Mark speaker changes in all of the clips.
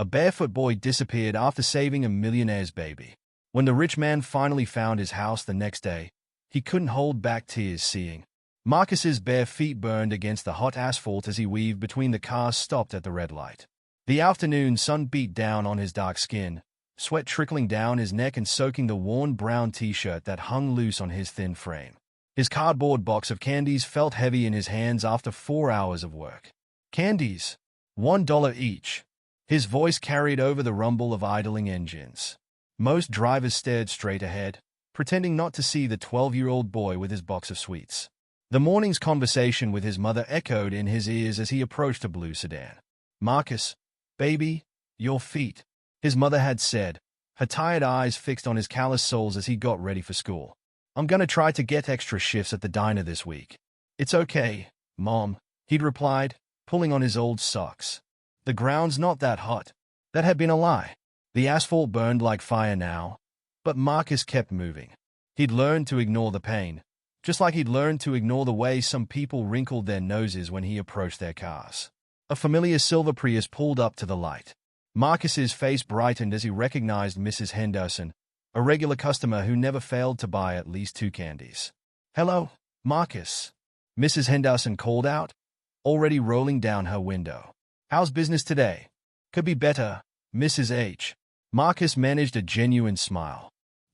Speaker 1: A barefoot boy disappeared after saving a millionaire's baby. When the rich man finally found his house the next day, he couldn't hold back tears seeing Marcus's bare feet burned against the hot asphalt as he weaved between the cars stopped at the red light. The afternoon sun beat down on his dark skin, sweat trickling down his neck and soaking the worn brown t-shirt that hung loose on his thin frame. His cardboard box of candies felt heavy in his hands after 4 hours of work. Candies. $1 each. His voice carried over the rumble of idling engines. Most drivers stared straight ahead, pretending not to see the 12-year-old boy with his box of sweets. The morning's conversation with his mother echoed in his ears as he approached a blue sedan. "Marcus, baby, your feet," his mother had said, her tired eyes fixed on his callous soles as he got ready for school. "I'm gonna try to get extra shifts at the diner this week." "It's okay, Mom," he'd replied, pulling on his old socks. "The ground's not that hot." That had been a lie. The asphalt burned like fire now, but Marcus kept moving. He'd learned to ignore the pain, just like he'd learned to ignore the way some people wrinkled their noses when he approached their cars. A familiar silver Prius pulled up to the light. Marcus's face brightened as he recognized Mrs. Henderson, a regular customer who never failed to buy at least 2 candies. "Hello, Marcus," Mrs. Henderson called out, already rolling down her window. "How's business today?" "Could be better, Mrs. H." Marcus managed a genuine smile.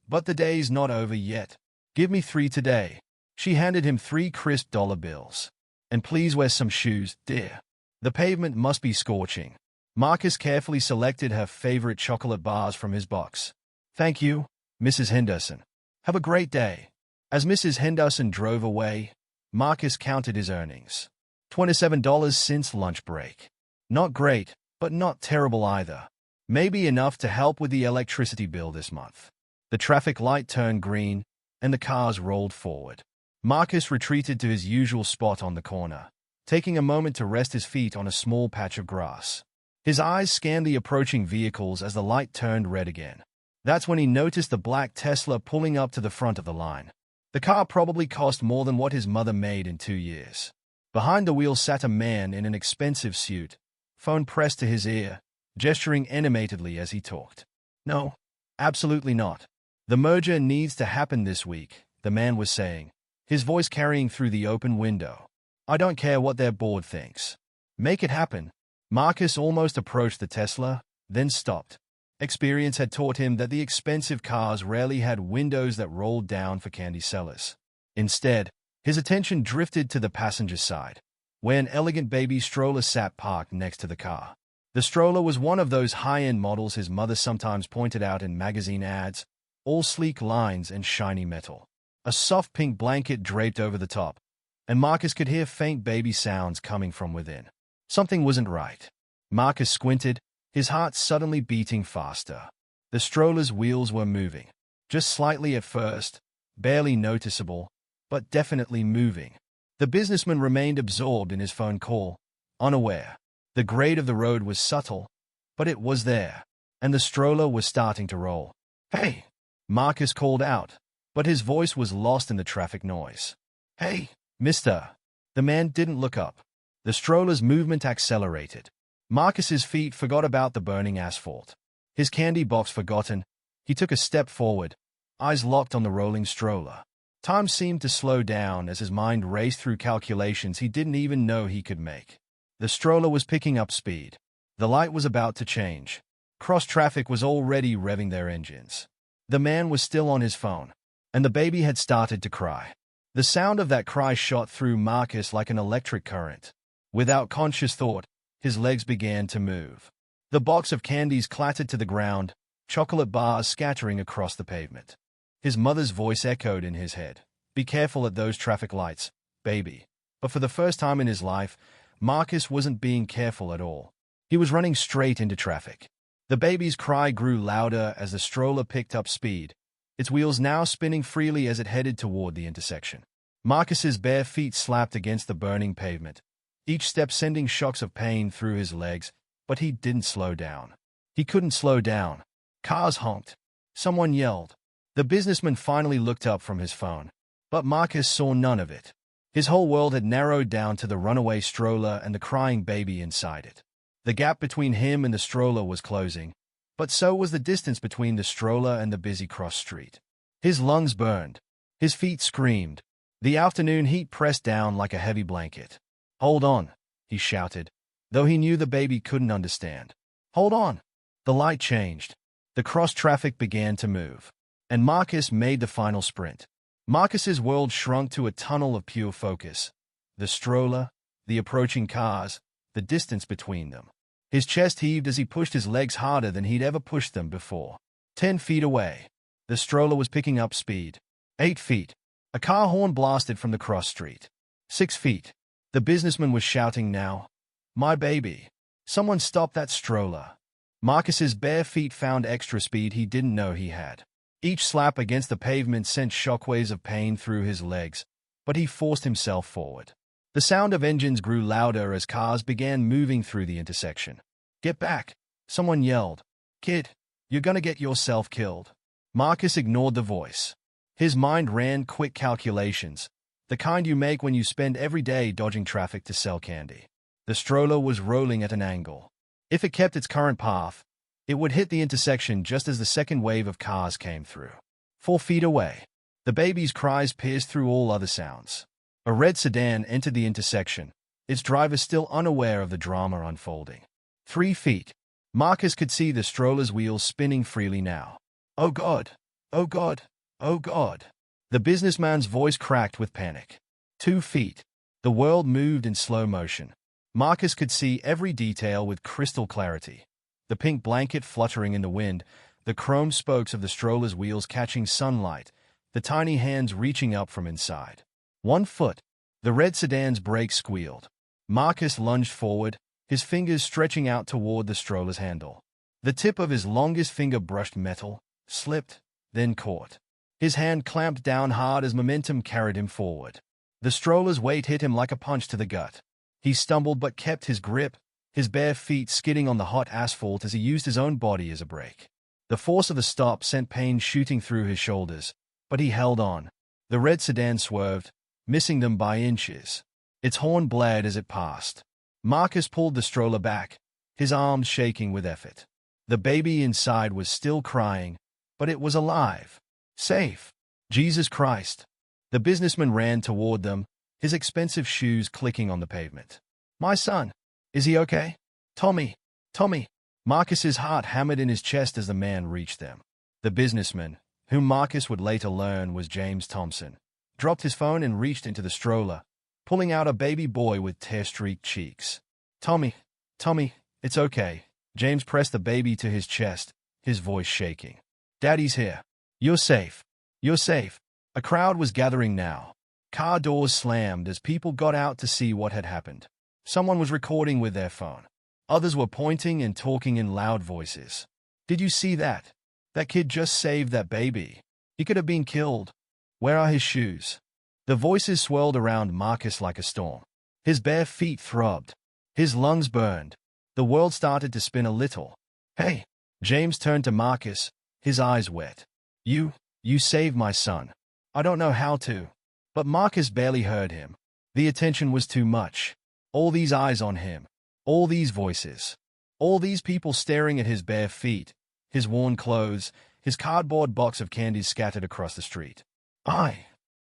Speaker 1: "But the day's not over yet. Give me 3 today." She handed him 3 crisp dollar bills. "And please wear some shoes, dear. The pavement must be scorching." Marcus carefully selected her favorite chocolate bars from his box. "Thank you, Mrs. Henderson. Have a great day." As Mrs. Henderson drove away, Marcus counted his earnings. $27 since lunch break. Not great, but not terrible either. Maybe enough to help with the electricity bill this month. The traffic light turned green, and the cars rolled forward. Marcus retreated to his usual spot on the corner, taking a moment to rest his feet on a small patch of grass. His eyes scanned the approaching vehicles as the light turned red again. That's when he noticed the black Tesla pulling up to the front of the line. The car probably cost more than what his mother made in 2 years. Behind the wheel sat a man in an expensive suit, phone pressed to his ear, gesturing animatedly as he talked. "No, absolutely not. The merger needs to happen this week," the man was saying, his voice carrying through the open window. "I don't care what their board thinks. Make it happen." Marcus almost approached the Tesla, then stopped. Experience had taught him that the expensive cars rarely had windows that rolled down for candy sellers. Instead, his attention drifted to the passenger side, where an elegant baby stroller sat parked next to the car. The stroller was one of those high-end models his mother sometimes pointed out in magazine ads, all sleek lines and shiny metal. A soft pink blanket draped over the top, and Marcus could hear faint baby sounds coming from within. Something wasn't right. Marcus squinted, his heart suddenly beating faster. The stroller's wheels were moving. Just slightly at first, barely noticeable, but definitely moving. The businessman remained absorbed in his phone call, unaware. The grade of the road was subtle, but it was there, and the stroller was starting to roll. "Hey!" Marcus called out, but his voice was lost in the traffic noise. "Hey, mister!" The man didn't look up. The stroller's movement accelerated. Marcus's feet forgot about the burning asphalt. His candy box forgotten, he took a step forward, eyes locked on the rolling stroller. Time seemed to slow down as his mind raced through calculations he didn't even know he could make. The stroller was picking up speed. The light was about to change. Cross-traffic was already revving their engines. The man was still on his phone, and the baby had started to cry. The sound of that cry shot through Marcus like an electric current. Without conscious thought, his legs began to move. The box of candies clattered to the ground, chocolate bars scattering across the pavement. His mother's voice echoed in his head. "Be careful at those traffic lights, baby." But for the first time in his life, Marcus wasn't being careful at all. He was running straight into traffic. The baby's cry grew louder as the stroller picked up speed, its wheels now spinning freely as it headed toward the intersection. Marcus's bare feet slapped against the burning pavement, each step sending shocks of pain through his legs, but he didn't slow down. He couldn't slow down. Cars honked. Someone yelled. The businessman finally looked up from his phone, but Marcus saw none of it. His whole world had narrowed down to the runaway stroller and the crying baby inside it. The gap between him and the stroller was closing, but so was the distance between the stroller and the busy cross street. His lungs burned. His feet screamed. The afternoon heat pressed down like a heavy blanket. "Hold on," he shouted, though he knew the baby couldn't understand. "Hold on." The light changed. The cross-traffic began to move, and Marcus made the final sprint. Marcus's world shrunk to a tunnel of pure focus. The stroller, the approaching cars, the distance between them. His chest heaved as he pushed his legs harder than he'd ever pushed them before. 10 feet away. The stroller was picking up speed. 8 feet. A car horn blasted from the cross street. 6 feet. The businessman was shouting now. "My baby. Someone stop that stroller." Marcus's bare feet found extra speed he didn't know he had. Each slap against the pavement sent shockwaves of pain through his legs, but he forced himself forward. The sound of engines grew louder as cars began moving through the intersection. "Get back!" someone yelled. "Kid, you're gonna get yourself killed." Marcus ignored the voice. His mind ran quick calculations, the kind you make when you spend every day dodging traffic to sell candy. The stroller was rolling at an angle. If it kept its current path, it would hit the intersection just as the second wave of cars came through. 4 feet away, the baby's cries pierced through all other sounds. A red sedan entered the intersection, its driver still unaware of the drama unfolding. 3 feet. Marcus could see the stroller's wheels spinning freely now. "Oh God! Oh God! Oh God!" The businessman's voice cracked with panic. 2 feet. The world moved in slow motion. Marcus could see every detail with crystal clarity. The pink blanket fluttering in the wind, the chrome spokes of the stroller's wheels catching sunlight, the tiny hands reaching up from inside. 1 foot. The red sedan's brakes squealed. Marcus lunged forward, his fingers stretching out toward the stroller's handle. The tip of his longest finger brushed metal, slipped, then caught. His hand clamped down hard as momentum carried him forward. The stroller's weight hit him like a punch to the gut. He stumbled but kept his grip, his bare feet skidding on the hot asphalt as he used his own body as a brake. The force of the stop sent pain shooting through his shoulders, but he held on. The red sedan swerved, missing them by inches. Its horn blared as it passed. Marcus pulled the stroller back, his arms shaking with effort. The baby inside was still crying, but it was alive. Safe. Jesus Christ. The businessman ran toward them, his expensive shoes clicking on the pavement. "My son. Is he okay? Tommy. Tommy." Marcus's heart hammered in his chest as the man reached them. The businessman, whom Marcus would later learn was James Thompson, dropped his phone and reached into the stroller, pulling out a baby boy with tear-streaked cheeks. "Tommy. Tommy, it's okay." James pressed the baby to his chest, his voice shaking. "Daddy's here. You're safe. You're safe." A crowd was gathering now. Car doors slammed as people got out to see what had happened. Someone was recording with their phone. Others were pointing and talking in loud voices. "Did you see that? That kid just saved that baby. He could have been killed. Where are his shoes?" The voices swirled around Marcus like a storm. His bare feet throbbed. His lungs burned. The world started to spin a little. "Hey!" James turned to Marcus, his eyes wet. You saved my son. I don't know how to." But Marcus barely heard him. The attention was too much. All these eyes on him. All these voices. All these people staring at his bare feet, his worn clothes, his cardboard box of candies scattered across the street.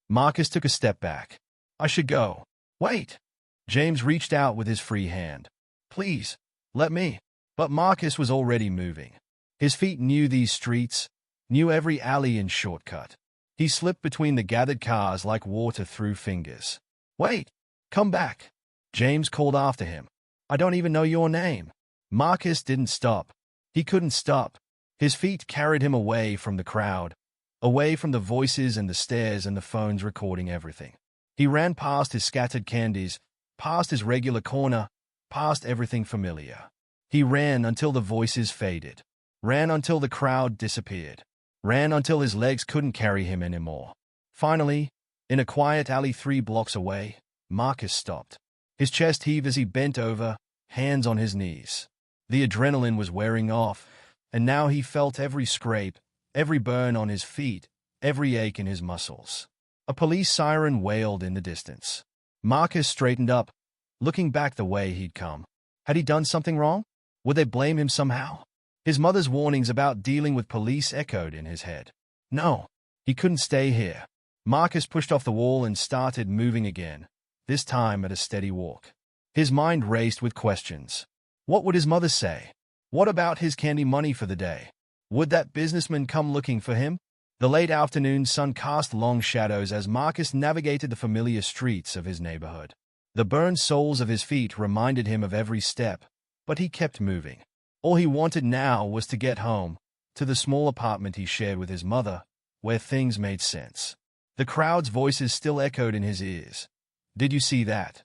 Speaker 1: Marcus took a step back. "I should go." "Wait." James reached out with his free hand. "Please, let me." But Marcus was already moving. His feet knew these streets, knew every alley and shortcut. He slipped between the gathered cars like water through fingers. "Wait! Come back!" James called after him. "I don't even know your name." Marcus didn't stop. He couldn't stop. His feet carried him away from the crowd, away from the voices and the stares and the phones recording everything. He ran past his scattered candies, past his regular corner, past everything familiar. He ran until the voices faded. Ran until the crowd disappeared. Ran until his legs couldn't carry him anymore. Finally, in a quiet alley 3 blocks away, Marcus stopped. His chest heaved as he bent over, hands on his knees. The adrenaline was wearing off, and now he felt every scrape, every burn on his feet, every ache in his muscles. A police siren wailed in the distance. Marcus straightened up, looking back the way he'd come. Had he done something wrong? Would they blame him somehow? His mother's warnings about dealing with police echoed in his head. No, he couldn't stay here. Marcus pushed off the wall and started moving again, this time at a steady walk. His mind raced with questions. What would his mother say? What about his candy money for the day? Would that businessman come looking for him? The late afternoon sun cast long shadows as Marcus navigated the familiar streets of his neighborhood. The burned soles of his feet reminded him of every step, but he kept moving. All he wanted now was to get home, to the small apartment he shared with his mother, where things made sense. The crowd's voices still echoed in his ears. Did you see that?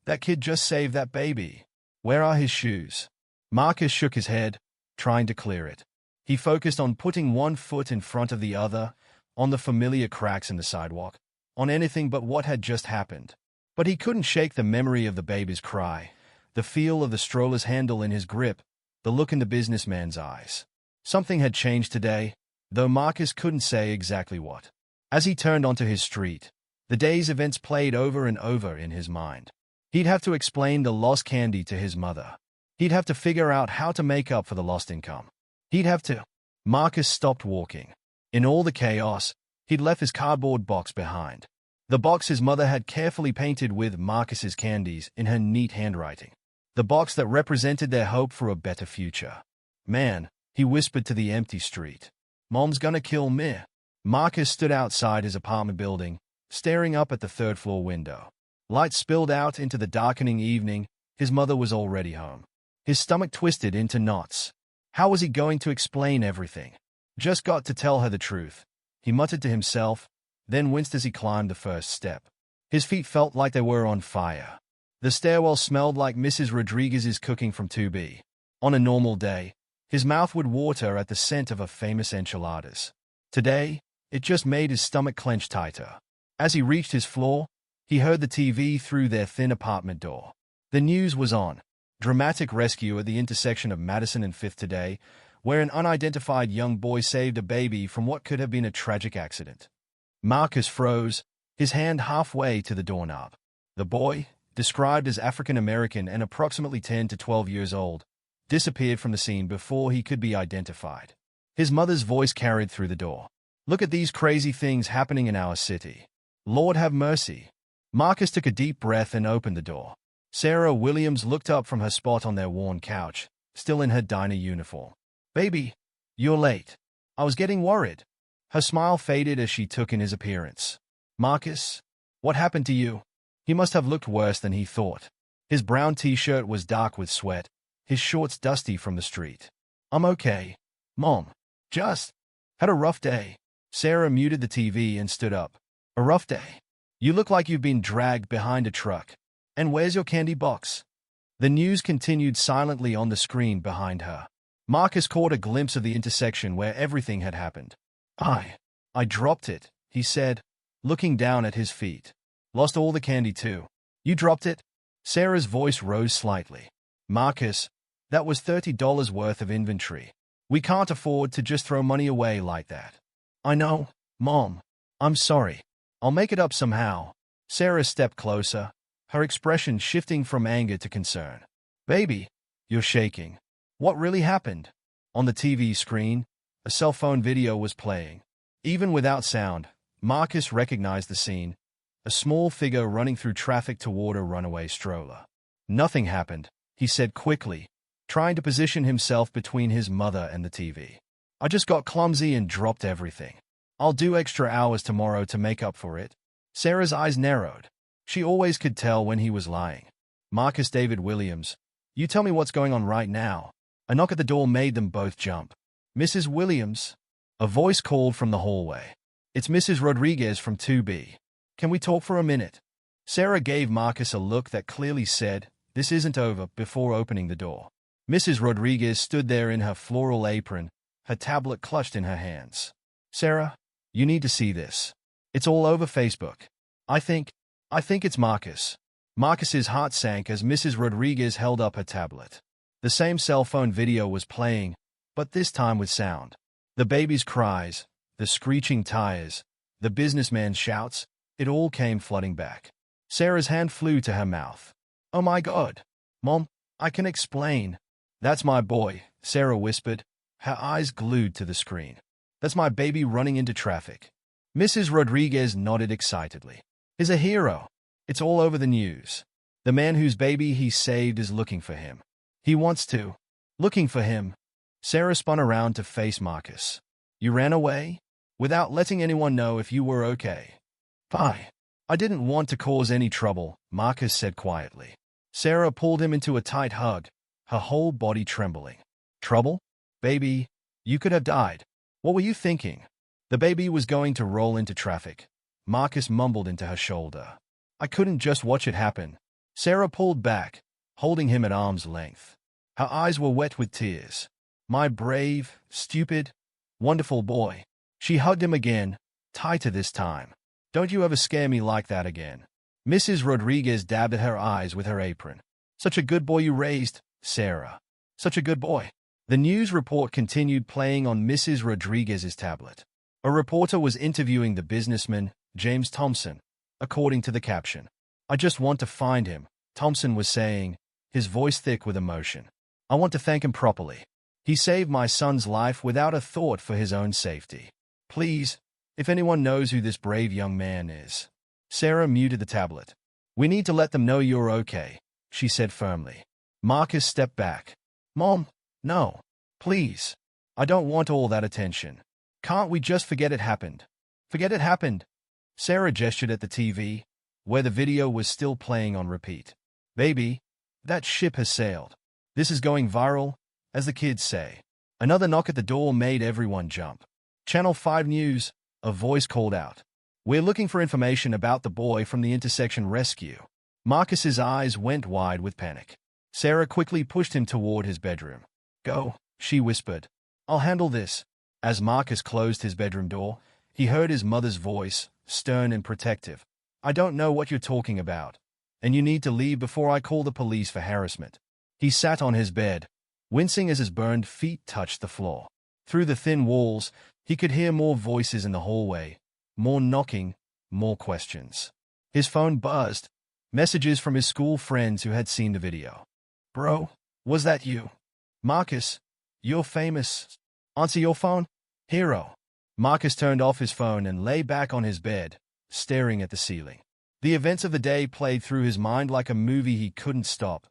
Speaker 1: That kid just saved that baby. Where are his shoes? Marcus shook his head, trying to clear it. He focused on putting one foot in front of the other, on the familiar cracks in the sidewalk, on anything but what had just happened. But he couldn't shake the memory of the baby's cry, the feel of the stroller's handle in his grip, the look in the businessman's eyes. Something had changed today, though Marcus couldn't say exactly what. As he turned onto his street, the day's events played over and over in his mind. He'd have to explain the lost candy to his mother. He'd have to figure out how to make up for the lost income. He'd have to. Marcus stopped walking. In all the chaos, he'd left his cardboard box behind. The box his mother had carefully painted with Marcus's candies in her neat handwriting. The box that represented their hope for a better future. Man, he whispered to the empty street. Mom's gonna kill me. Marcus stood outside his apartment building, staring up at the third-floor window. Light spilled out into the darkening evening. His mother was already home. His stomach twisted into knots. How was he going to explain everything? Just got to tell her the truth, he muttered to himself, then winced as he climbed the first step. His feet felt like they were on fire. The stairwell smelled like Mrs. Rodriguez's cooking from 2B. On a normal day, his mouth would water at the scent of her famous enchiladas. Today, it just made his stomach clench tighter. As he reached his floor, he heard the TV through their thin apartment door. The news was on. Dramatic rescue at the intersection of Madison and 5th today, where an unidentified young boy saved a baby from what could have been a tragic accident. Marcus froze, his hand halfway to the doorknob. The boy, described as African-American and approximately 10 to 12 years old, disappeared from the scene before he could be identified. His mother's voice carried through the door. Look at these crazy things happening in our city. Lord have mercy. Marcus took a deep breath and opened the door. Sarah Williams looked up from her spot on their worn couch, still in her diner uniform. Baby, you're late. I was getting worried. Her smile faded as she took in his appearance. Marcus, what happened to you? He must have looked worse than he thought. His brown t-shirt was dark with sweat, his shorts dusty from the street. I'm okay, Mom. Just had a rough day. Sarah muted the TV and stood up. A rough day? You look like you've been dragged behind a truck. And where's your candy box? The news continued silently on the screen behind her. Marcus caught a glimpse of the intersection where everything had happened. I dropped it, he said, looking down at his feet. Lost all the candy too. You dropped it? Sarah's voice rose slightly. Marcus, that was $30 worth of inventory. We can't afford to just throw money away like that. I know, Mom. I'm sorry. I'll make it up somehow. Sarah stepped closer, her expression shifting from anger to concern. Baby, you're shaking. What really happened? On the TV screen, a cell phone video was playing. Even without sound, Marcus recognized the scene, a small figure running through traffic toward a runaway stroller. Nothing happened, he said quickly, trying to position himself between his mother and the TV. I just got clumsy and dropped everything. I'll do extra hours tomorrow to make up for it. Sarah's eyes narrowed. She always could tell when he was lying. Marcus David Williams, you tell me what's going on right now. A knock at the door made them both jump. Mrs. Williams? A voice called from the hallway. It's Mrs. Rodriguez from 2B. Can we talk for a minute? Sarah gave Marcus a look that clearly said, this isn't over, before opening the door. Mrs. Rodriguez stood there in her floral apron, her tablet clutched in her hands. Sarah, you need to see this. It's all over Facebook. I think it's Marcus. Marcus's heart sank as Mrs. Rodriguez held up her tablet. The same cell phone video was playing, but this time with sound. The baby's cries, the screeching tires, the businessman's shouts, it all came flooding back. Sarah's hand flew to her mouth. Oh my God. Mom, I can explain. That's my boy, Sarah whispered, her eyes glued to the screen. That's my baby running into traffic. Mrs. Rodriguez nodded excitedly. He's a hero. It's all over the news. The man whose baby he saved is looking for him. He wants to. Looking for him. Sarah spun around to face Marcus. You ran away? Without letting anyone know if you were okay. Bye. I didn't want to cause any trouble, Marcus said quietly. Sarah pulled him into a tight hug, her whole body trembling. Trouble? Baby, you could have died. What were you thinking? The baby was going to roll into traffic. Marcus mumbled into her shoulder. I couldn't just watch it happen. Sarah pulled back, holding him at arm's length. Her eyes were wet with tears. My brave, stupid, wonderful boy. She hugged him again, tighter this time. Don't you ever scare me like that again. Mrs. Rodriguez dabbed at her eyes with her apron. Such a good boy you raised, Sarah. Such a good boy. The news report continued playing on Mrs. Rodriguez's tablet. A reporter was interviewing the businessman, James Thompson, according to the caption. I just want to find him, Thompson was saying, his voice thick with emotion. I want to thank him properly. He saved my son's life without a thought for his own safety. Please, if anyone knows who this brave young man is. Sarah muted the tablet. We need to let them know you're okay, she said firmly. Marcus stepped back. Mom, no. Please. I don't want all that attention. Can't we just forget it happened? Forget it happened. Sarah gestured at the TV, where the video was still playing on repeat. Baby, that ship has sailed. This is going viral, as the kids say. Another knock at the door made everyone jump. Channel 5 News, a voice called out. We're looking for information about the boy from the intersection rescue. Marcus's eyes went wide with panic. Sarah quickly pushed him toward his bedroom. Go, she whispered. I'll handle this. As Marcus closed his bedroom door, he heard his mother's voice, stern and protective. I don't know what you're talking about, and you need to leave before I call the police for harassment. He sat on his bed, wincing as his burned feet touched the floor. Through the thin walls, he could hear more voices in the hallway, more knocking, more questions. His phone buzzed, messages from his school friends who had seen the video. Bro, was that you? Marcus, you're famous. Answer your phone? Hero. Marcus turned off his phone and lay back on his bed, staring at the ceiling. The events of the day played through his mind like a movie he couldn't stop.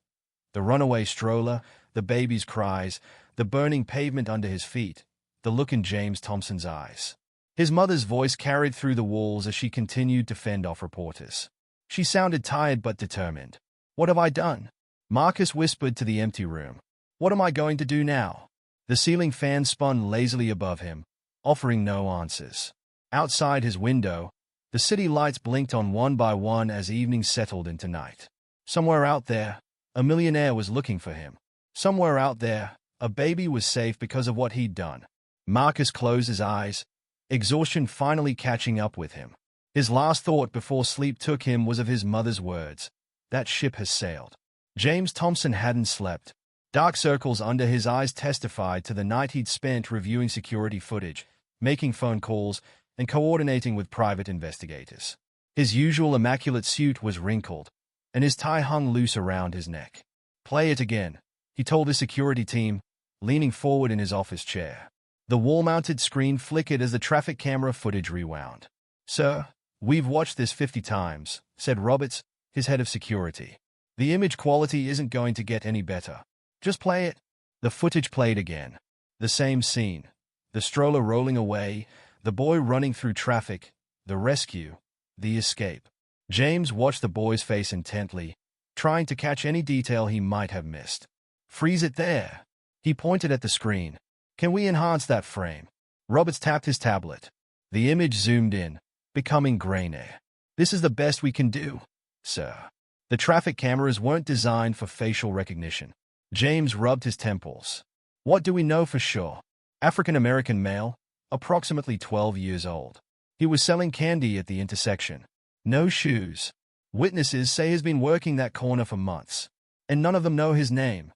Speaker 1: The runaway stroller, the baby's cries, the burning pavement under his feet, the look in James Thompson's eyes. His mother's voice carried through the walls as she continued to fend off reporters. She sounded tired but determined. What have I done? Marcus whispered to the empty room. What am I going to do now? The ceiling fan spun lazily above him, offering no answers. Outside his window, the city lights blinked on one by one as evening settled into night. Somewhere out there, a millionaire was looking for him. Somewhere out there, a baby was safe because of what he'd done. Marcus closed his eyes, exhaustion finally catching up with him. His last thought before sleep took him was of his mother's words. That ship has sailed. James Thompson hadn't slept. Dark circles under his eyes testified to the night he'd spent reviewing security footage, making phone calls, and coordinating with private investigators. His usual immaculate suit was wrinkled, and his tie hung loose around his neck. Play it again, he told his security team, leaning forward in his office chair. The wall-mounted screen flickered as the traffic camera footage rewound. Sir, we've watched this 50 times, said Roberts, his head of security. The image quality isn't going to get any better. Just play it. The footage played again. The same scene. The stroller rolling away, the boy running through traffic, the rescue, the escape. James watched the boy's face intently, trying to catch any detail he might have missed. Freeze it there. He pointed at the screen. Can we enhance that frame? Roberts tapped his tablet. The image zoomed in, becoming grainier. This is the best we can do, sir. The traffic cameras weren't designed for facial recognition. James rubbed his temples. What do we know for sure? African-American male, approximately 12 years old. He was selling candy at the intersection. No shoes. Witnesses say he's been working that corner for months, and none of them know his name.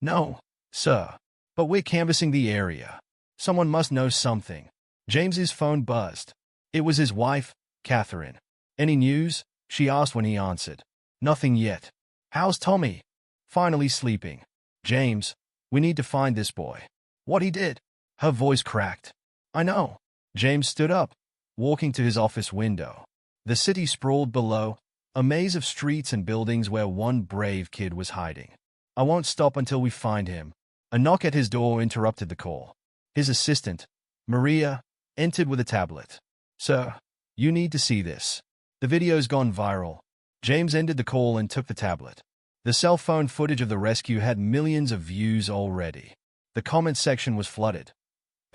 Speaker 1: No, sir. But we're canvassing the area. Someone must know something. James's phone buzzed. It was his wife, Catherine. Any news? She asked when he answered. Nothing yet. How's Tommy? Finally sleeping. James, We need to find this boy. What he did? Her voice cracked. I know. James stood up, walking to his office window. The city sprawled below, a maze of streets and buildings where one brave kid was hiding. I won't stop until we find him. A knock at his door interrupted the call. His assistant, Maria, entered with a tablet. Sir, you need to see this. The video's gone viral. James ended the call and took the tablet. The cell phone footage of the rescue had millions of views already. The comment section was flooded.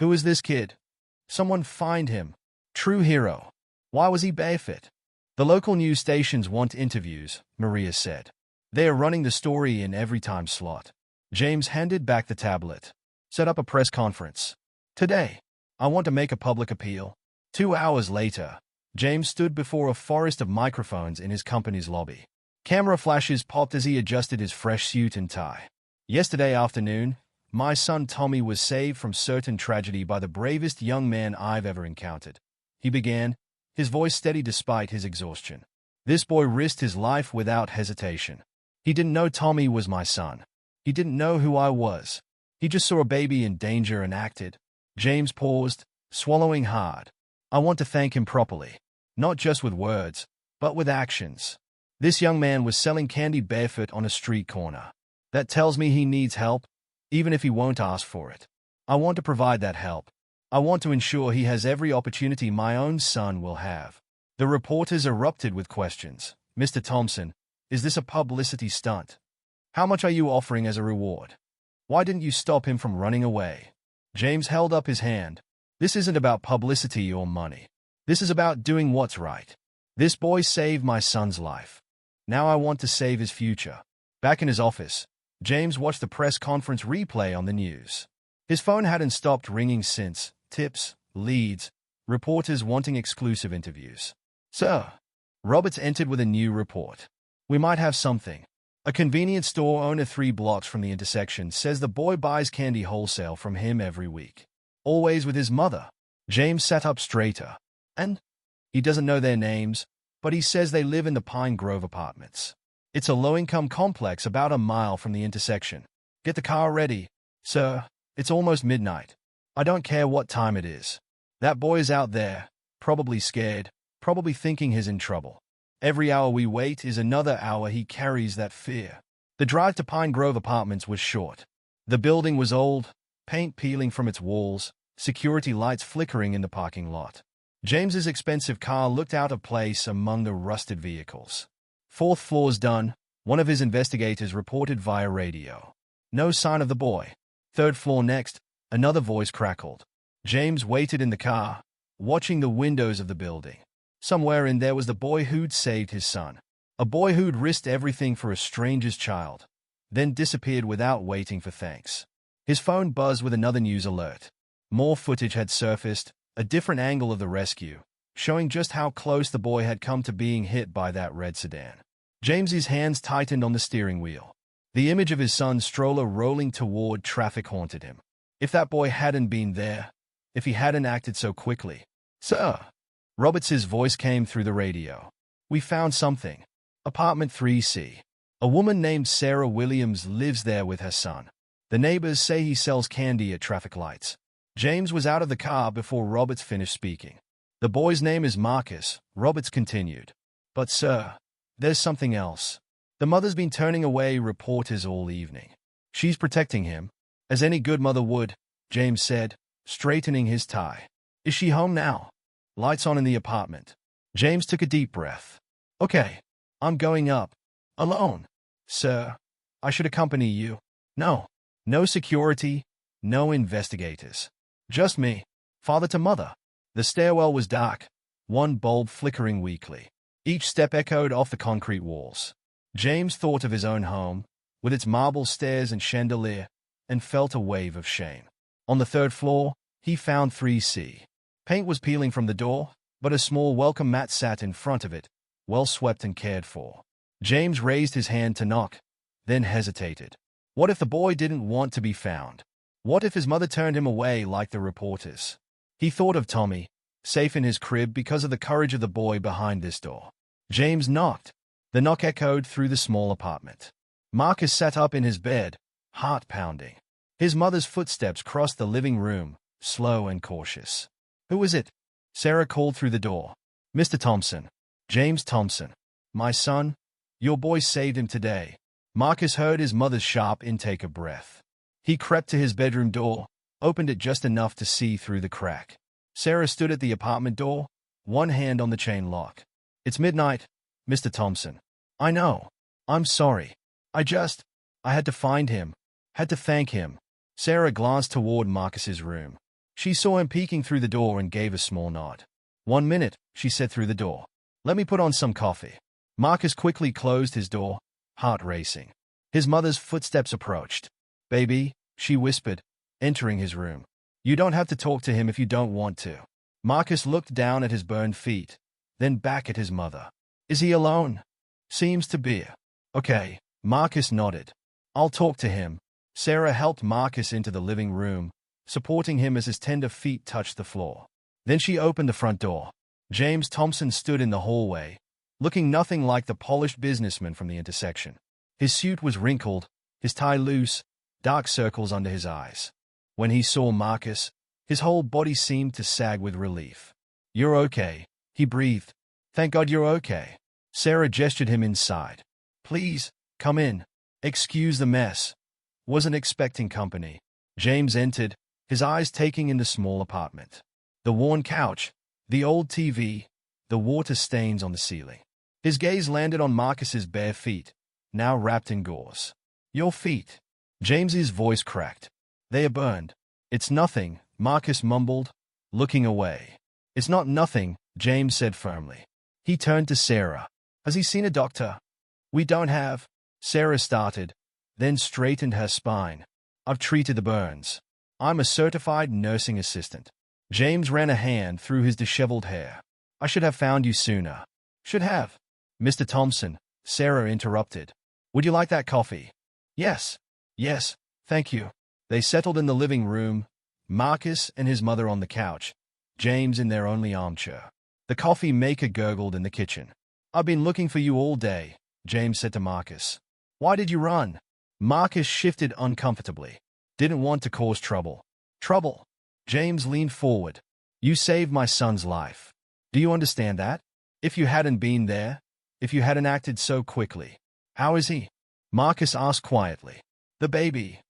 Speaker 1: Who is this kid? Someone find him. True hero. Why was he barefoot? The local news stations want interviews, Maria said. They are running the story in every time slot. James handed back the tablet. Set up a press conference. Today, I want to make a public appeal. 2 hours later, James stood before a forest of microphones in his company's lobby. Camera flashes popped as he adjusted his fresh suit and tie. Yesterday afternoon, my son Tommy was saved from certain tragedy by the bravest young man I've ever encountered. He began, his voice steady despite his exhaustion. This boy risked his life without hesitation. He didn't know Tommy was my son. He didn't know who I was. He just saw a baby in danger and acted. James paused, swallowing hard. I want to thank him properly. Not just with words, but with actions. This young man was selling candy barefoot on a street corner. That tells me he needs help, even if he won't ask for it. I want to provide that help. I want to ensure he has every opportunity my own son will have. The reporters erupted with questions. Mr. Thompson, is this a publicity stunt? How much are you offering as a reward? Why didn't you stop him from running away? James held up his hand. This isn't about publicity or money. This is about doing what's right. This boy saved my son's life. Now I want to save his future. Back in his office, James watched the press conference replay on the news. His phone hadn't stopped ringing since. Tips, leads, reporters wanting exclusive interviews. Sir, Roberts entered with a new report. We might have something. A convenience store owner 3 blocks from the intersection says the boy buys candy wholesale from him every week. Always with his mother. James sat up straighter. And? He doesn't know their names, but he says they live in the Pine Grove apartments. It's a low-income complex about a mile from the intersection. Get the car ready. Sir, it's almost midnight. I don't care what time it is. That boy's out there, probably scared, probably thinking he's in trouble. Every hour we wait is another hour he carries that fear. The drive to Pine Grove Apartments was short. The building was old, paint peeling from its walls, security lights flickering in the parking lot. James's expensive car looked out of place among the rusted vehicles. 4th floor's done, one of his investigators reported via radio. No sign of the boy. 3rd floor next, another voice crackled. James waited in the car, watching the windows of the building. Somewhere in there was the boy who'd saved his son. A boy who'd risked everything for a stranger's child, then disappeared without waiting for thanks. His phone buzzed with another news alert. More footage had surfaced, a different angle of the rescue, showing just how close the boy had come to being hit by that red sedan. James's hands tightened on the steering wheel. The image of his son's stroller rolling toward traffic haunted him. If that boy hadn't been there, if he hadn't acted so quickly. Sir! Roberts' voice came through the radio. We found something. Apartment 3C. A woman named Sarah Williams lives there with her son. The neighbors say he sells candy at traffic lights. James was out of the car before Roberts finished speaking. The boy's name is Marcus, Roberts continued. But sir, there's something else. The mother's been turning away reporters all evening. She's protecting him, as any good mother would, James said, straightening his tie. Is she home now? Lights on in the apartment. James took a deep breath. Okay, I'm going up. Alone. Sir, I should accompany you. No. No security, no investigators. Just me, father to mother. The stairwell was dark, one bulb flickering weakly. Each step echoed off the concrete walls. James thought of his own home, with its marble stairs and chandelier, and felt a wave of shame. On the 3rd floor, he found 3C. Paint was peeling from the door, but a small welcome mat sat in front of it, well swept and cared for. James raised his hand to knock, then hesitated. What if the boy didn't want to be found? What if his mother turned him away like the reporters? He thought of Tommy, safe in his crib because of the courage of the boy behind this door. James knocked. The knock echoed through the small apartment. Marcus sat up in his bed, heart pounding. His mother's footsteps crossed the living room, slow and cautious. "Who is it?" Sarah called through the door. "Mr. Thompson. James Thompson. My son. Your boy saved him today." Marcus heard his mother's sharp intake of breath. He crept to his bedroom door, opened it just enough to see through the crack. Sarah stood at the apartment door, one hand on the chain lock. "It's midnight, Mr. Thompson. I know. I'm sorry. I had to find him. Had to thank him." Sarah glanced toward Marcus's room. She saw him peeking through the door and gave a small nod. "1 minute," she said through the door. "Let me put on some coffee." Marcus quickly closed his door, heart racing. His mother's footsteps approached. "Baby," she whispered, entering his room. "You don't have to talk to him if you don't want to." Marcus looked down at his burned feet, then back at his mother. "Is he alone?" "Seems to be." "Okay." Marcus nodded. "I'll talk to him." Sarah helped Marcus into the living room, supporting him as his tender feet touched the floor. Then she opened the front door. James Thompson stood in the hallway, looking nothing like the polished businessman from the intersection. His suit was wrinkled, his tie loose, dark circles under his eyes. When he saw Marcus, his whole body seemed to sag with relief. "You're okay," he breathed. "Thank God you're okay." Sarah gestured him inside. "Please, come in. Excuse the mess. Wasn't expecting company." James entered, his eyes taking in the small apartment. The worn couch, the old TV, the water stains on the ceiling. His gaze landed on Marcus's bare feet, now wrapped in gauze. "Your feet." James's voice cracked. "They are burned." "It's nothing," Marcus mumbled, looking away. "It's not nothing," James said firmly. He turned to Sarah. "Has he seen a doctor?" "We don't have," Sarah started, then straightened her spine. "I've treated the burns. I'm a certified nursing assistant." James ran a hand through his disheveled hair. "I should have found you sooner." "Should have." "Mr. Thompson," Sarah interrupted. "Would you like that coffee?" "Yes. Yes, thank you." They settled in the living room, Marcus and his mother on the couch, James in their only armchair. The coffee maker gurgled in the kitchen. "I've been looking for you all day," James said to Marcus. "Why did you run?" Marcus shifted uncomfortably. "Didn't want to cause trouble." "Trouble?" James leaned forward. "You saved my son's life. Do you understand that? If you hadn't been there, if you hadn't acted so quickly." "How is he?" Marcus asked quietly. "The baby.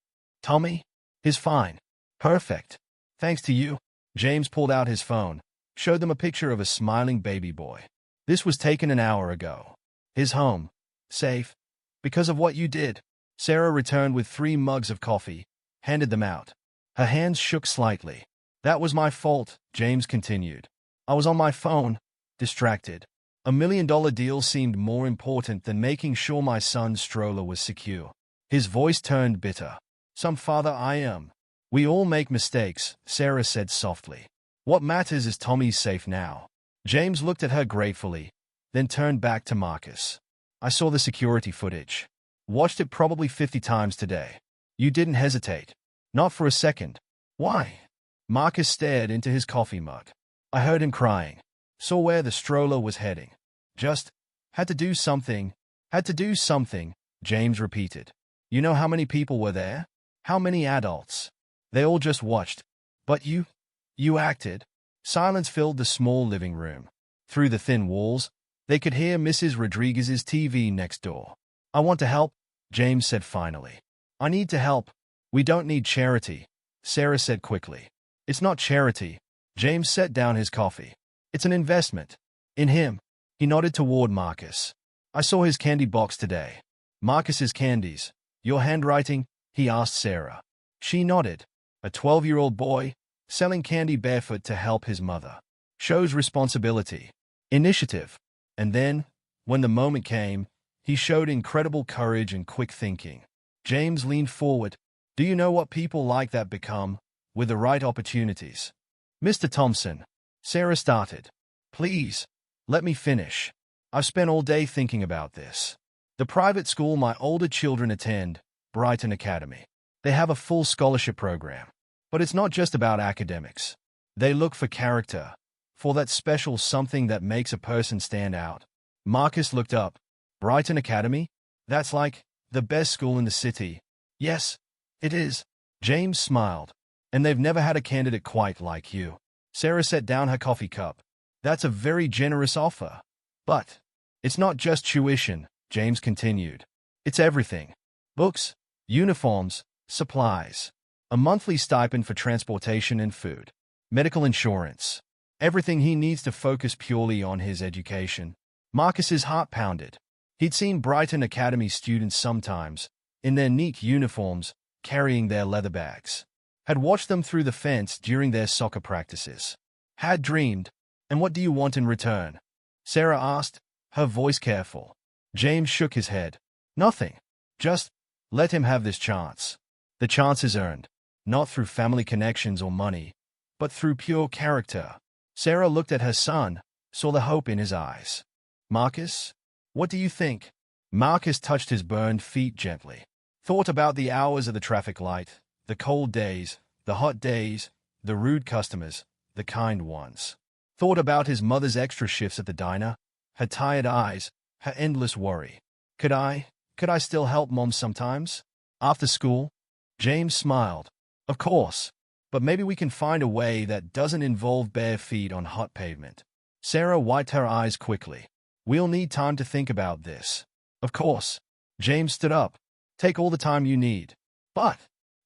Speaker 1: Tommy? He's fine. Perfect. Thanks to you." James pulled out his phone, showed them a picture of a smiling baby boy. "This was taken an hour ago. His home. Safe. Because of what you did." Sarah returned with 3 mugs of coffee, handed them out. Her hands shook slightly. "That was my fault," James continued. "I was on my phone, distracted. $1 million deal seemed more important than making sure my son's stroller was secure." His voice turned bitter. "Some father I am. We all make mistakes," Sarah said softly. "What matters is Tommy's safe now." James looked at her gratefully, then turned back to Marcus. "I saw the security footage. Watched it probably 50 times today. You didn't hesitate. Not for a second." "Why?" Marcus stared into his coffee mug. "I heard him crying. Saw where the stroller was heading. Just had to do something. Had to do something," James repeated. "You know how many people were there? How many adults? They all just watched. But you acted." Silence filled the small living room. Through the thin walls, they could hear Mrs. Rodriguez's TV next door. "I want to help," James said finally. "I need to help." "We don't need charity," Sarah said quickly. "It's not charity." James set down his coffee. "It's an investment. In him." He nodded toward Marcus. "I saw his candy box today." "Marcus's candies. Your handwriting?" he asked Sarah. She nodded. A 12-year-old boy, selling candy barefoot to help his mother. Shows responsibility. Initiative. And then, when the moment came, he showed incredible courage and quick thinking. James leaned forward. "Do you know what people like that become, with the right opportunities?" "Mr. Thompson," Sarah started. "Please, let me finish. I've spent all day thinking about this. The private school my older children attend, Brighton Academy. They have a full scholarship program. But it's not just about academics. They look for character, for that special something that makes a person stand out." Marcus looked up. "Brighton Academy? That's like the best school in the city." "Yes, it is. James smiled. And they've never had a candidate quite like you. Sarah set down her coffee cup. That's a very generous offer. But it's not just tuition, James continued. It's everything. Books, uniforms, supplies. A monthly stipend for transportation and food. Medical insurance. Everything he needs to focus purely on his education. Marcus's heart pounded. He'd seen Brighton Academy students sometimes, in their neat uniforms, carrying their leather bags. Had watched them through the fence during their soccer practices. Had dreamed. And what do you want in return? Sarah asked, her voice careful. James shook his head. Nothing. Just let him have this chance. The chance is earned, not through family connections or money, but through pure character. Sarah looked at her son, saw the hope in his eyes. Marcus, what do you think? Marcus touched his burned feet gently. Thought about the hours of the traffic light, the cold days, the hot days, the rude customers, the kind ones. Thought about his mother's extra shifts at the diner, her tired eyes, her endless worry. Could I still help Mom sometimes? After school? James smiled. Of course. But maybe we can find a way that doesn't involve bare feet on hot pavement. Sarah wiped her eyes quickly. We'll need time to think about this. Of course. James stood up. Take all the time you need. But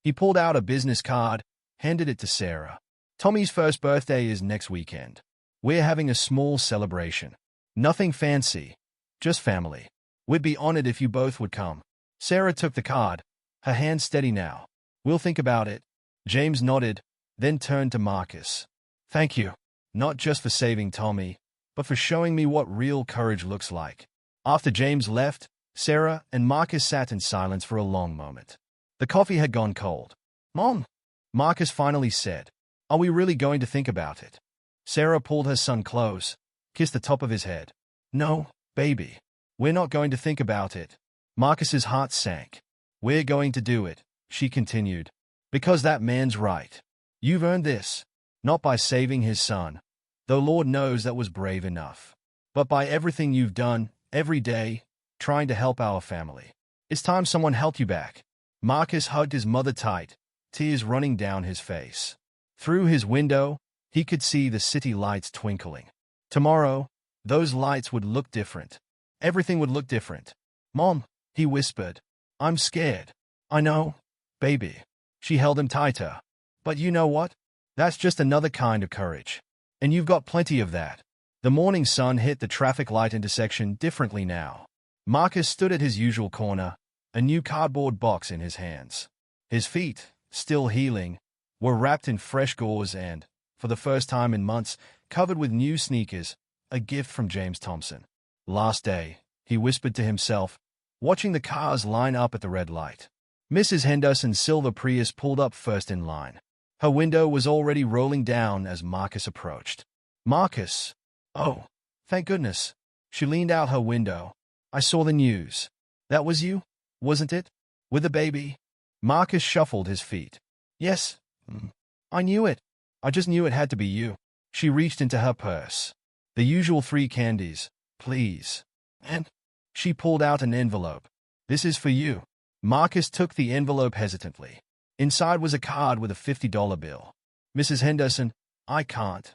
Speaker 1: he pulled out a business card, handed it to Sarah. Tommy's first birthday is next weekend. We're having a small celebration. Nothing fancy. Just family. We'd be honored if you both would come. Sarah took the card, her hand steady now. We'll think about it. James nodded, then turned to Marcus. Thank you. Not just for saving Tommy, but for showing me what real courage looks like. After James left, Sarah and Marcus sat in silence for a long moment. The coffee had gone cold. Mom, Marcus finally said, are we really going to think about it? Sarah pulled her son close, kissed the top of his head. No, baby. We're not going to think about it. Marcus's heart sank. We're going to do it, she continued. Because that man's right. You've earned this. Not by saving his son, though Lord knows that was brave enough, but by everything you've done, every day, trying to help our family. It's time someone helped you back. Marcus hugged his mother tight, tears running down his face. Through his window, he could see the city lights twinkling. Tomorrow, those lights would look different. Everything would look different. Mom, he whispered. I'm scared. I know, baby. She held him tighter. But you know what? That's just another kind of courage. And you've got plenty of that. The morning sun hit the traffic light intersection differently now. Marcus stood at his usual corner, a new cardboard box in his hands. His feet, still healing, were wrapped in fresh gauze and, for the first time in months, covered with new sneakers, a gift from James Thompson. Last day, he whispered to himself, watching the cars line up at the red light. Mrs. Henderson's silver Prius pulled up first in line. Her window was already rolling down as Marcus approached. Marcus! Oh, thank goodness. She leaned out her window. I saw the news. That was you, wasn't it? With the baby? Marcus shuffled his feet. Yes. I knew it. I just knew it had to be you. She reached into her purse. The usual 3 candies, please. And she pulled out an envelope. This is for you. Marcus took the envelope hesitantly. Inside was a card with a $50 bill. Mrs. Henderson, I can't.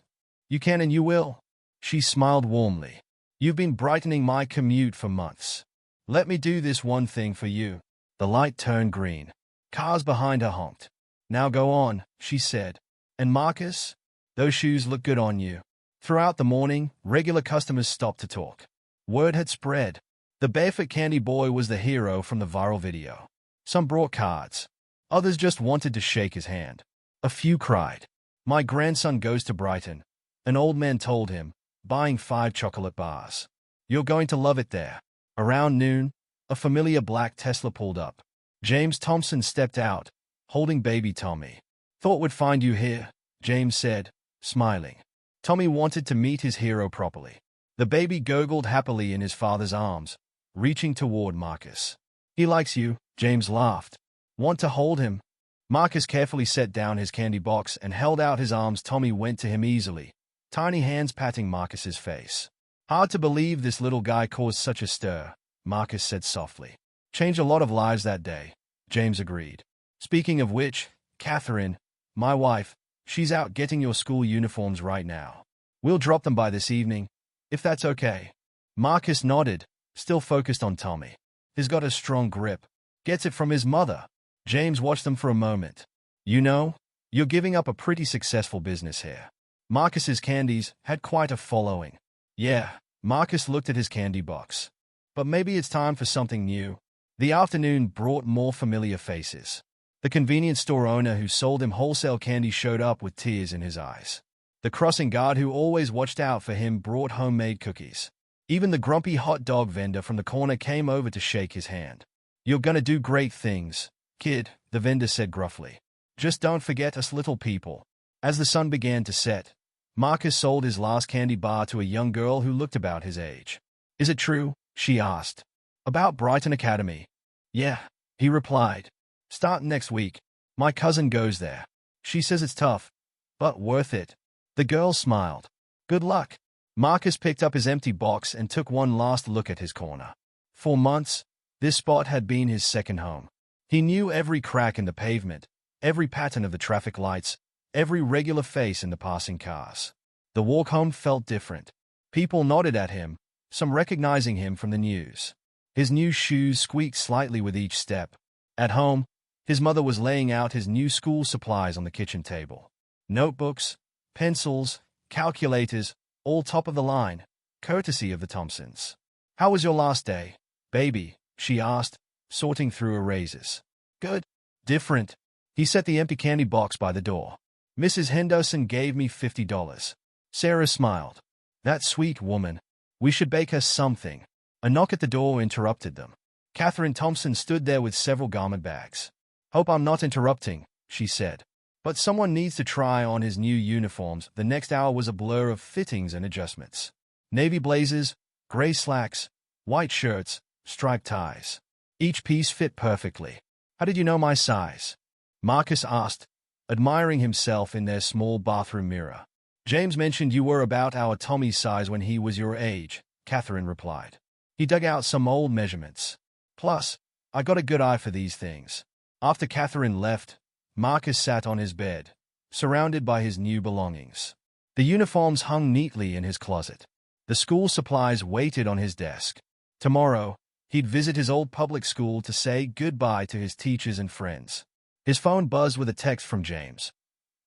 Speaker 1: You can and you will. She smiled warmly. You've been brightening my commute for months. Let me do this one thing for you. The light turned green. Cars behind her honked. Now go on, she said. And Marcus, those shoes look good on you. Throughout the morning, regular customers stopped to talk. Word had spread. The barefoot candy boy was the hero from the viral video. Some brought cards. Others just wanted to shake his hand. A few cried. My grandson goes to Brighton. An old man told him, buying 5 chocolate bars. You're going to love it there. Around noon, a familiar black Tesla pulled up. James Thompson stepped out, holding baby Tommy. Thought we'd find you here, James said, smiling. Tommy wanted to meet his hero properly. The baby gurgled happily in his father's arms, reaching toward Marcus. He likes you, James laughed. Want to hold him? Marcus carefully set down his candy box and held out his arms. Tommy went to him easily, tiny hands patting Marcus's face. Hard to believe this little guy caused such a stir, Marcus said softly. Changed a lot of lives that day, James agreed. Speaking of which, Catherine, my wife, she's out getting your school uniforms right now. We'll drop them by this evening, if that's okay. Marcus nodded, still focused on Tommy. He's got a strong grip. Gets it from his mother. James watched them for a moment. You know, you're giving up a pretty successful business here. Marcus's candies had quite a following. Yeah, Marcus looked at his candy box. But maybe it's time for something new. The afternoon brought more familiar faces. The convenience store owner who sold him wholesale candy showed up with tears in his eyes. The crossing guard who always watched out for him brought homemade cookies. Even the grumpy hot dog vendor from the corner came over to shake his hand. You're gonna do great things, kid, the vendor said gruffly. Just don't forget us little people. As the sun began to set, Marcus sold his last candy bar to a young girl who looked about his age. Is it true? She asked. About Brighton Academy. Yeah, he replied. Start next week. My cousin goes there. She says it's tough, but worth it. The girl smiled. Good luck. Marcus picked up his empty box and took one last look at his corner. For months, this spot had been his second home. He knew every crack in the pavement, every pattern of the traffic lights, every regular face in the passing cars. The walk home felt different. People nodded at him, some recognizing him from the news. His new shoes squeaked slightly with each step. At home, his mother was laying out his new school supplies on the kitchen table. Notebooks, pencils, calculators, all top of the line, courtesy of the Thompsons. How was your last day, baby? She asked, sorting through erasers. Good. Different. He set the empty candy box by the door. Mrs. Henderson gave me $50. Sarah smiled. That sweet woman. We should bake her something. A knock at the door interrupted them. Catherine Thompson stood there with several garment bags. Hope I'm not interrupting, she said. But someone needs to try on his new uniforms. The next hour was a blur of fittings and adjustments. Navy blazers, gray slacks, white shirts, striped ties. Each piece fit perfectly. How did you know my size? Marcus asked, admiring himself in their small bathroom mirror. James mentioned you were about our Tommy's size when he was your age, Catherine replied. He dug out some old measurements. Plus, I got a good eye for these things. After Catherine left, Marcus sat on his bed, surrounded by his new belongings. The uniforms hung neatly in his closet. The school supplies waited on his desk. Tomorrow, he'd visit his old public school to say goodbye to his teachers and friends. His phone buzzed with a text from James.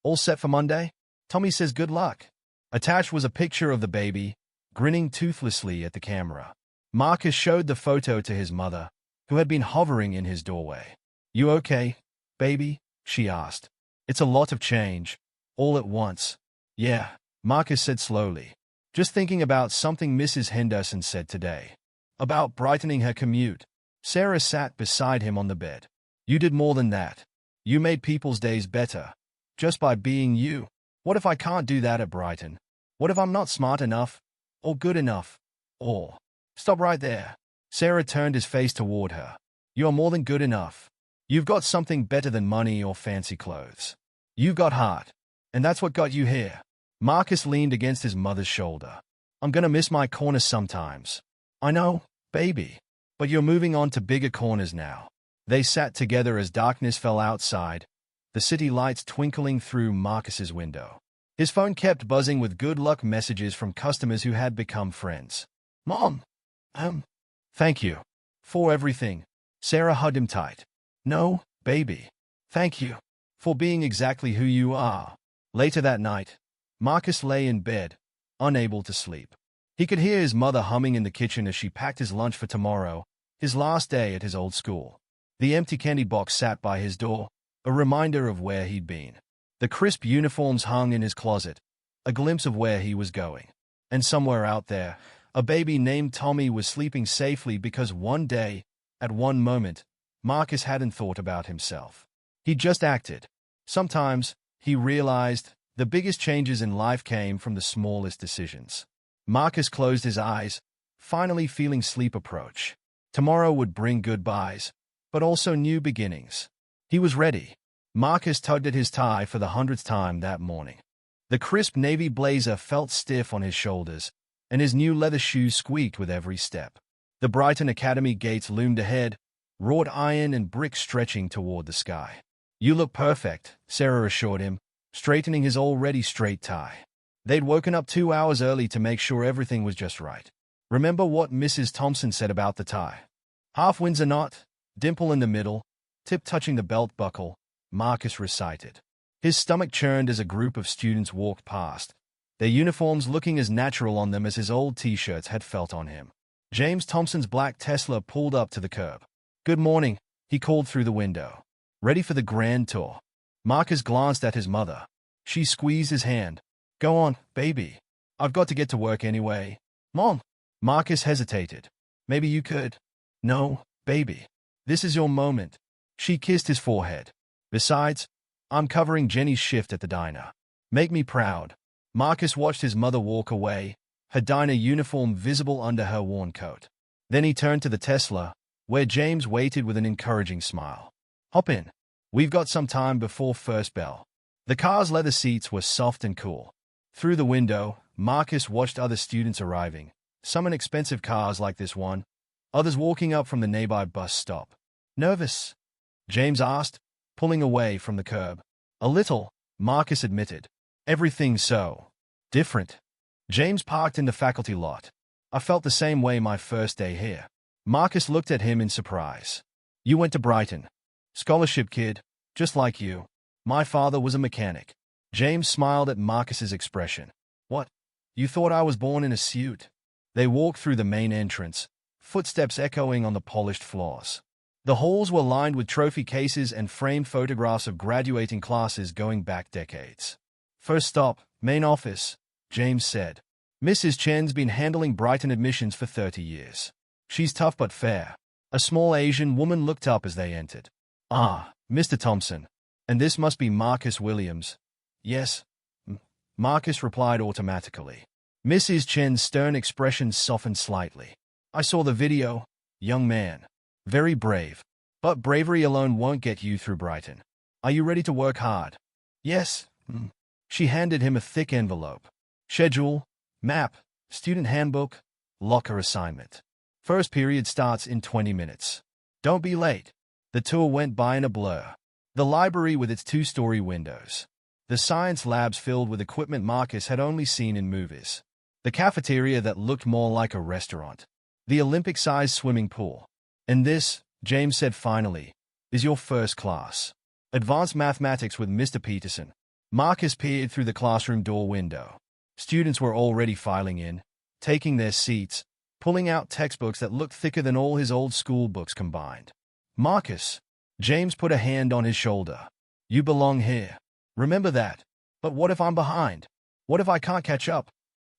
Speaker 1: All set for Monday? Tommy says good luck. Attached was a picture of the baby, grinning toothlessly at the camera. Marcus showed the photo to his mother, who had been hovering in his doorway. You okay, baby? She asked. It's a lot of change, all at once. Yeah, Marcus said slowly. Just thinking about something Mrs. Henderson said today. About brightening her commute. Sarah sat beside him on the bed. You did more than that. You made people's days better, just by being you. What if I can't do that at Brighton? What if I'm not smart enough, or good enough, or... Stop right there. Sarah turned his face toward her. You are more than good enough. You've got something better than money or fancy clothes. You've got heart, and that's what got you here. Marcus leaned against his mother's shoulder. I'm gonna miss my corner sometimes. I know, baby, but you're moving on to bigger corners now. They sat together as darkness fell outside, the city lights twinkling through Marcus's window. His phone kept buzzing with good luck messages from customers who had become friends. Mom! Thank you. For everything. Sarah hugged him tight. No, baby. Thank you. For being exactly who you are. Later that night, Marcus lay in bed, unable to sleep. He could hear his mother humming in the kitchen as she packed his lunch for tomorrow, his last day at his old school. The empty candy box sat by his door, a reminder of where he'd been. The crisp uniforms hung in his closet, a glimpse of where he was going. And somewhere out there, a baby named Tommy was sleeping safely because one day, at one moment, Marcus hadn't thought about himself. He just acted. Sometimes, he realized, the biggest changes in life came from the smallest decisions. Marcus closed his eyes, finally feeling sleep approach. Tomorrow would bring goodbyes, but also new beginnings. He was ready. Marcus tugged at his tie for the 100th time that morning. The crisp navy blazer felt stiff on his shoulders, and his new leather shoes squeaked with every step. The Brighton Academy gates loomed ahead, wrought iron and brick stretching toward the sky. You look perfect, Sarah assured him, straightening his already straight tie. They'd woken up 2 hours early to make sure everything was just right. Remember what Mrs. Thompson said about the tie? Half Windsor knot, dimple in the middle, tip touching the belt buckle, Marcus recited. His stomach churned as a group of students walked past, their uniforms looking as natural on them as his old t-shirts had felt on him. James Thompson's black Tesla pulled up to the curb. "Good morning," he called through the window. "Ready for the grand tour?" Marcus glanced at his mother. She squeezed his hand. "Go on, baby. I've got to get to work anyway." "Mom." Marcus hesitated. "Maybe you could." "No, baby. This is your moment." She kissed his forehead. "Besides, I'm covering Jenny's shift at the diner. Make me proud." Marcus watched his mother walk away, her diner uniform visible under her worn coat. Then he turned to the Tesla, where James waited with an encouraging smile. "Hop in. We've got some time before first bell." The car's leather seats were soft and cool. Through the window, Marcus watched other students arriving, some in expensive cars like this one, others walking up from the nearby bus stop. "Nervous?" James asked, pulling away from the curb. "A little," Marcus admitted. "Everything's so different." James parked in the faculty lot. "I felt the same way my first day here." Marcus looked at him in surprise. "You went to Brighton. Scholarship kid, just like you. My father was a mechanic." James smiled at Marcus's expression. "What? You thought I was born in a suit?" They walked through the main entrance, footsteps echoing on the polished floors. The halls were lined with trophy cases and framed photographs of graduating classes going back decades. "First stop, main office," James said. "Mrs. Chen's been handling Brighton admissions for 30 years. She's tough but fair." A small Asian woman looked up as they entered. "Ah, Mr. Thompson. And this must be Marcus Williams." "Yes." Marcus replied automatically. Mrs. Chen's stern expression softened slightly. "I saw the video, young man. Very brave. But bravery alone won't get you through Brighton. Are you ready to work hard?" "Yes." She handed him a thick envelope. "Schedule, map, student handbook, locker assignment. First period starts in 20 minutes. Don't be late." The tour went by in a blur. The library with its 2-story windows. The science labs filled with equipment Marcus had only seen in movies. The cafeteria that looked more like a restaurant. The Olympic-sized swimming pool. "And this," James said finally, "is your first class. Advanced Mathematics with Mr. Peterson." Marcus peered through the classroom door window. Students were already filing in, taking their seats, pulling out textbooks that looked thicker than all his old school books combined. "Marcus," James put a hand on his shoulder. "You belong here. Remember that. But what if I'm behind? What if I can't catch up?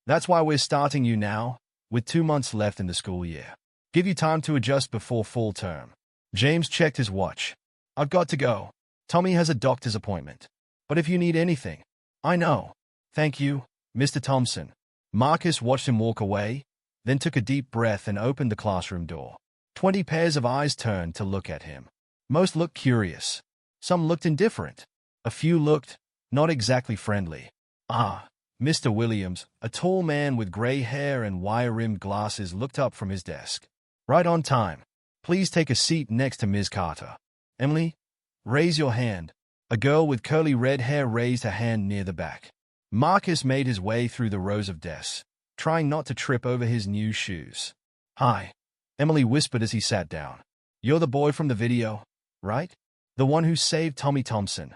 Speaker 1: That's why we're starting you now, with 2 months left in the school year. Give you time to adjust before fall term." James checked his watch. "I've got to go. Tommy has a doctor's appointment. But if you need anything." "I know. Thank you, Mr. Thompson." Marcus watched him walk away, then took a deep breath and opened the classroom door. 20 pairs of eyes turned to look at him. Most looked curious. Some looked indifferent. A few looked not exactly friendly. "Ah, Mr. Williams," a tall man with gray hair and wire-rimmed glasses looked up from his desk. "Right on time. Please take a seat next to Ms. Carter. Emily, raise your hand." A girl with curly red hair raised her hand near the back. Marcus made his way through the rows of desks, trying not to trip over his new shoes. "Hi," Emily whispered as he sat down. "You're the boy from the video, right? The one who saved Tommy Thompson."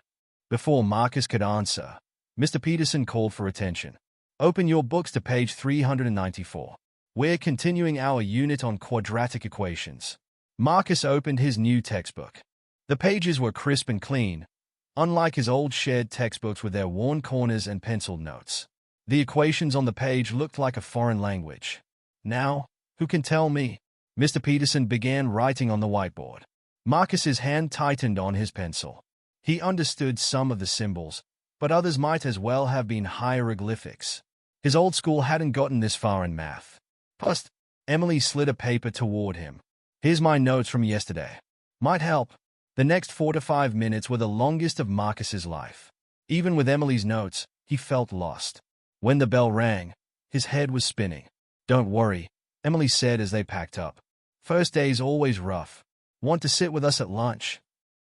Speaker 1: Before Marcus could answer, Mr. Peterson called for attention. "Open your books to page 394. We're continuing our unit on quadratic equations." Marcus opened his new textbook. The pages were crisp and clean, unlike his old shared textbooks with their worn corners and penciled notes. The equations on the page looked like a foreign language. "Now, who can tell me?" Mr. Peterson began writing on the whiteboard. Marcus's hand tightened on his pencil. He understood some of the symbols, but others might as well have been hieroglyphics. His old school hadn't gotten this far in math. "Plus," Emily slid a paper toward him. "Here's my notes from yesterday. Might help." The next 4 to 5 minutes were the longest of Marcus's life. Even with Emily's notes, he felt lost. When the bell rang, his head was spinning. "Don't worry," Emily said as they packed up. "First day's always rough. Want to sit with us at lunch?"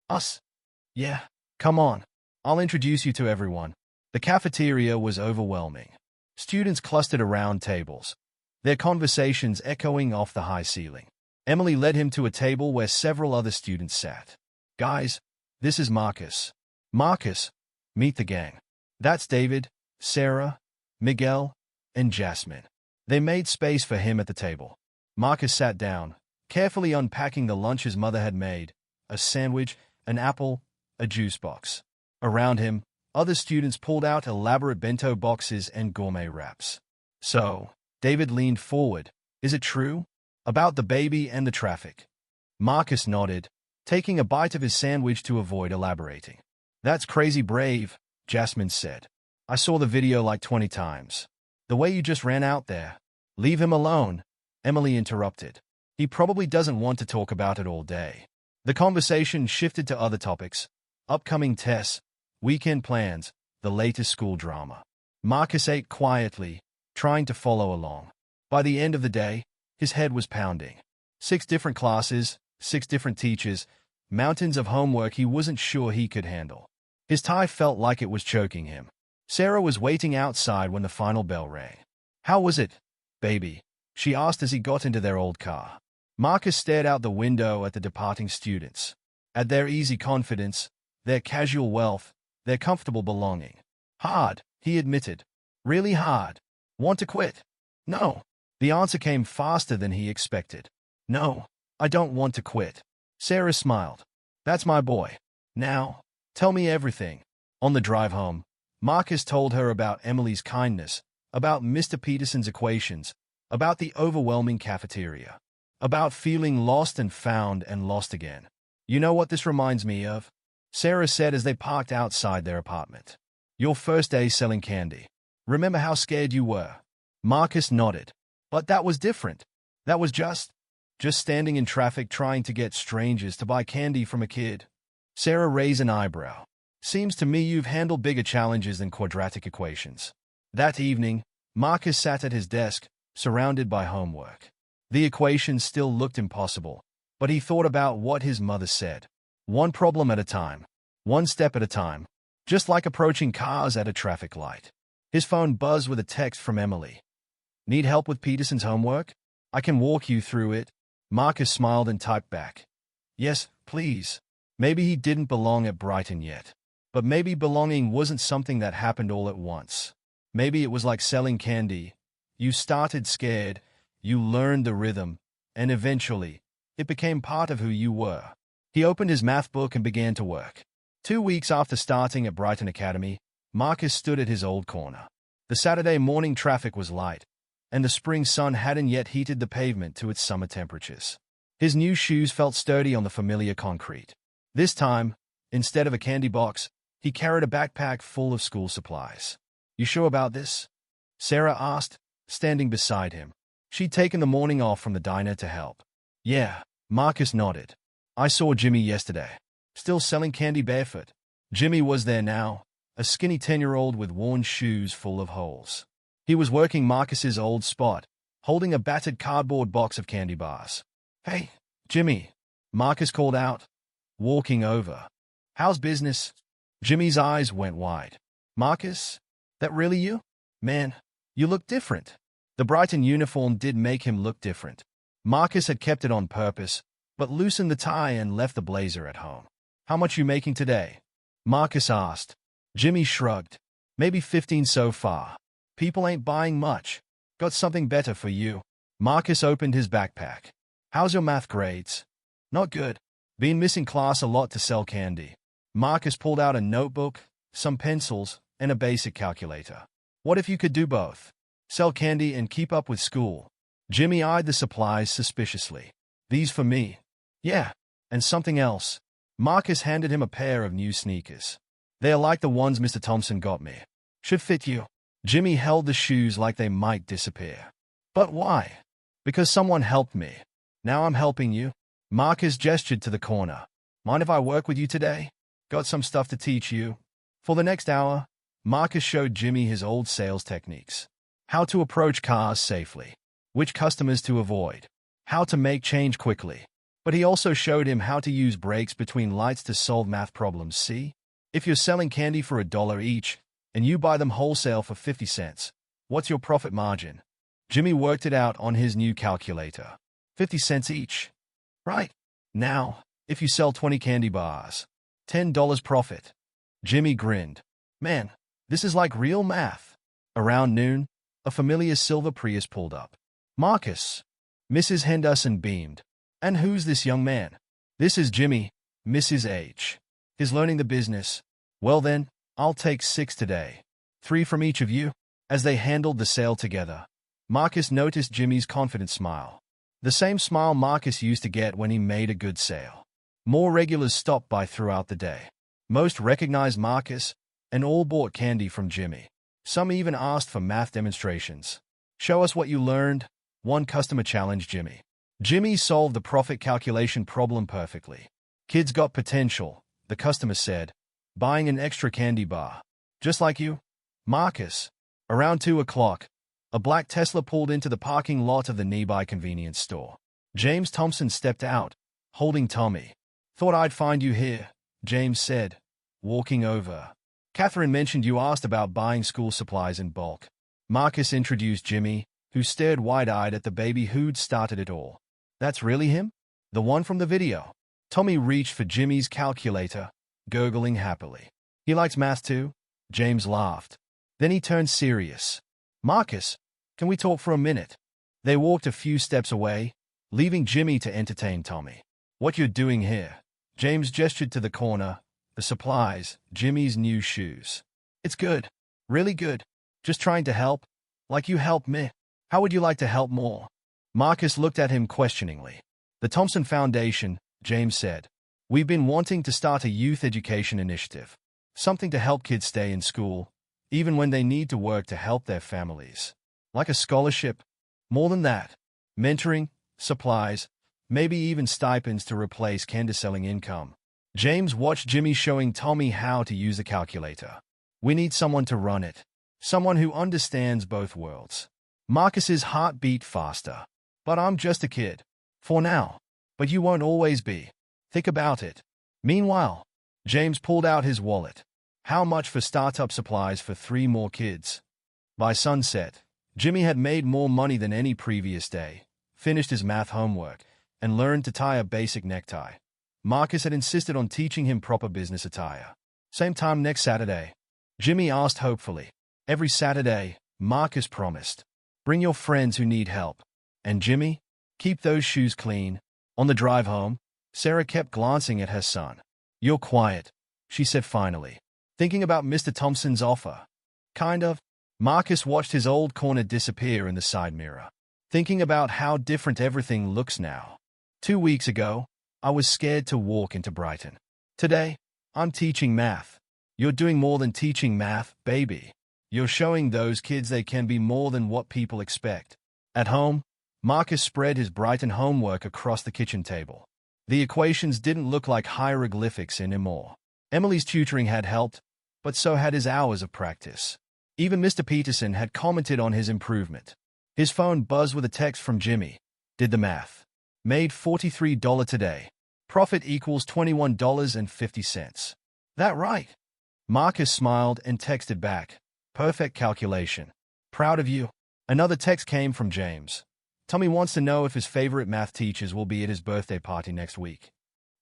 Speaker 1: "Us?" "Yeah." Come on, I'll introduce you to everyone. The cafeteria was overwhelming. Students clustered around tables, their conversations echoing off the high ceiling. Emily led him to a table where several other students sat. Guys, this is Marcus. Marcus, meet the gang. That's David, Sarah, Miguel, and Jasmine. They made space for him at the table. Marcus sat down, carefully unpacking the lunch his mother had made, a sandwich, an apple, a juice box. Around him, other students pulled out elaborate bento boxes and gourmet wraps. So, David leaned forward. Is it true? About the baby and the traffic. Marcus nodded, taking a bite of his sandwich to avoid elaborating. That's crazy brave, Jasmine said. I saw the video like 20 times. The way you just ran out there. Leave him alone, Emily interrupted. He probably doesn't want to talk about it all day. The conversation shifted to other topics. Upcoming tests, weekend plans, the latest school drama. Marcus ate quietly, trying to follow along. By the end of the day, his head was pounding. 6 different classes, 6 different teachers, mountains of homework he wasn't sure he could handle. His tie felt like it was choking him. Sarah was waiting outside when the final bell rang. How was it, baby? She asked as he got into their old car. Marcus stared out the window at the departing students, at their easy confidence, their casual wealth, their comfortable belonging. Hard, he admitted. Really hard. Want to quit? No. The answer came faster than he expected. No, I don't want to quit. Sarah smiled. That's my boy. Now, tell me everything. On the drive home, Marcus told her about Emily's kindness, about Mr. Peterson's equations, about the overwhelming cafeteria, about feeling lost and found and lost again. You know what this reminds me of? Sarah said as they parked outside their apartment. Your first day selling candy. Remember how scared you were? Marcus nodded. But that was different. That was just standing in traffic trying to get strangers to buy candy from a kid. Sarah raised an eyebrow. Seems to me you've handled bigger challenges than quadratic equations. That evening, Marcus sat at his desk, surrounded by homework. The equations still looked impossible, but he thought about what his mother said. One problem at a time, one step at a time, just like approaching cars at a traffic light. His phone buzzed with a text from Emily. Need help with Peterson's homework? I can walk you through it. Marcus smiled and typed back. Yes, please. Maybe he didn't belong at Brighton yet. But maybe belonging wasn't something that happened all at once. Maybe it was like selling candy. You started scared, you learned the rhythm, and eventually, it became part of who you were. He opened his math book and began to work. 2 weeks after starting at Brighton Academy, Marcus stood at his old corner. The Saturday morning traffic was light, and the spring sun hadn't yet heated the pavement to its summer temperatures. His new shoes felt sturdy on the familiar concrete. This time, instead of a candy box, he carried a backpack full of school supplies. You sure about this? Sarah asked, standing beside him. She'd taken the morning off from the diner to help. Yeah, Marcus nodded. I saw Jimmy yesterday, still selling candy barefoot. Jimmy was there now, a skinny 10-year-old with worn shoes full of holes. He was working Marcus's old spot, holding a battered cardboard box of candy bars. Hey, Jimmy, Marcus called out, walking over. How's business? Jimmy's eyes went wide. Marcus? That really you? Man, you look different. The Brighton uniform did make him look different. Marcus had kept it on purpose, but loosened the tie and left the blazer at home. How much you making today? Marcus asked. Jimmy shrugged. Maybe 15 so far. People ain't buying much. Got something better for you. Marcus opened his backpack. How's your math grades? Not good. Been missing class a lot to sell candy. Marcus pulled out a notebook, some pencils, and a basic calculator. What if you could do both? Sell candy and keep up with school? Jimmy eyed the supplies suspiciously. These for me? Yeah, and something else. Marcus handed him a pair of new sneakers. They're like the ones Mr. Thompson got me. Should fit you. Jimmy held the shoes like they might disappear. But why? Because someone helped me. Now I'm helping you. Marcus gestured to the corner. Mind if I work with you today? Got some stuff to teach you. For the next hour, Marcus showed Jimmy his old sales techniques. How to approach cars safely. Which customers to avoid. How to make change quickly. But he also showed him how to use breaks between lights to solve math problems. See? If you're selling candy for $1 each, and you buy them wholesale for 50 cents, what's your profit margin? Jimmy worked it out on his new calculator. 50 cents each. Right. Now, if you sell 20 candy bars, $10 profit. Jimmy grinned. Man, this is like real math. Around noon, a familiar silver Prius pulled up. Marcus. Mrs. Henderson beamed. And who's this young man? This is Jimmy, Mrs. H. He's learning the business. Well then, I'll take 6 today. 3 from each of you. As they handled the sale together, Marcus noticed Jimmy's confident smile. The same smile Marcus used to get when he made a good sale. More regulars stopped by throughout the day. Most recognized Marcus, and all bought candy from Jimmy. Some even asked for math demonstrations. Show us what you learned, one customer challenged Jimmy. Jimmy solved the profit calculation problem perfectly. Kids got potential, the customer said, buying an extra candy bar. Just like you, Marcus. Around 2 o'clock, a black Tesla pulled into the parking lot of the nearby convenience store. James Thompson stepped out, holding Tommy. Thought I'd find you here, James said, walking over. Catherine mentioned you asked about buying school supplies in bulk. Marcus introduced Jimmy, who stared wide-eyed at the baby who'd started it all. That's really him? The one from the video? Tommy reached for Jimmy's calculator, gurgling happily. He likes math too? James laughed. Then he turned serious. Marcus, can we talk for a minute? They walked a few steps away, leaving Jimmy to entertain Tommy. What you're doing here? James gestured to the corner. The supplies, Jimmy's new shoes. It's good. Really good. Just trying to help. Like you helped me. How would you like to help more? Marcus looked at him questioningly. The Thompson Foundation, James said. We've been wanting to start a youth education initiative. Something to help kids stay in school, even when they need to work to help their families. Like a scholarship. More than that. Mentoring, supplies, maybe even stipends to replace candy-selling income. James watched Jimmy showing Tommy how to use the calculator. We need someone to run it. Someone who understands both worlds. Marcus's heart beat faster. But I'm just a kid. For now. But you won't always be. Think about it. Meanwhile, James pulled out his wallet. How much for startup supplies for 3 more kids? By sunset, Jimmy had made more money than any previous day, finished his math homework, and learned to tie a basic necktie. Marcus had insisted on teaching him proper business attire. Same time next Saturday. Jimmy asked hopefully. Every Saturday, Marcus promised. Bring your friends who need help. And Jimmy, keep those shoes clean. On the drive home, Sarah kept glancing at her son. You're quiet, she said finally. Thinking about Mr. Thompson's offer. Kind of. Marcus watched his old corner disappear in the side mirror. Thinking about how different everything looks now. 2 weeks ago, I was scared to walk into Brighton. Today, I'm teaching math. You're doing more than teaching math, baby. You're showing those kids they can be more than what people expect. At home, Marcus spread his Brighton homework across the kitchen table. The equations didn't look like hieroglyphics anymore. Emily's tutoring had helped, but so had his hours of practice. Even Mr. Peterson had commented on his improvement. His phone buzzed with a text from Jimmy. Did the math. Made $43 today. Profit equals $21.50. That right? Marcus smiled and texted back. Perfect calculation. Proud of you. Another text came from James. Tommy wants to know if his favorite math teachers will be at his birthday party next week.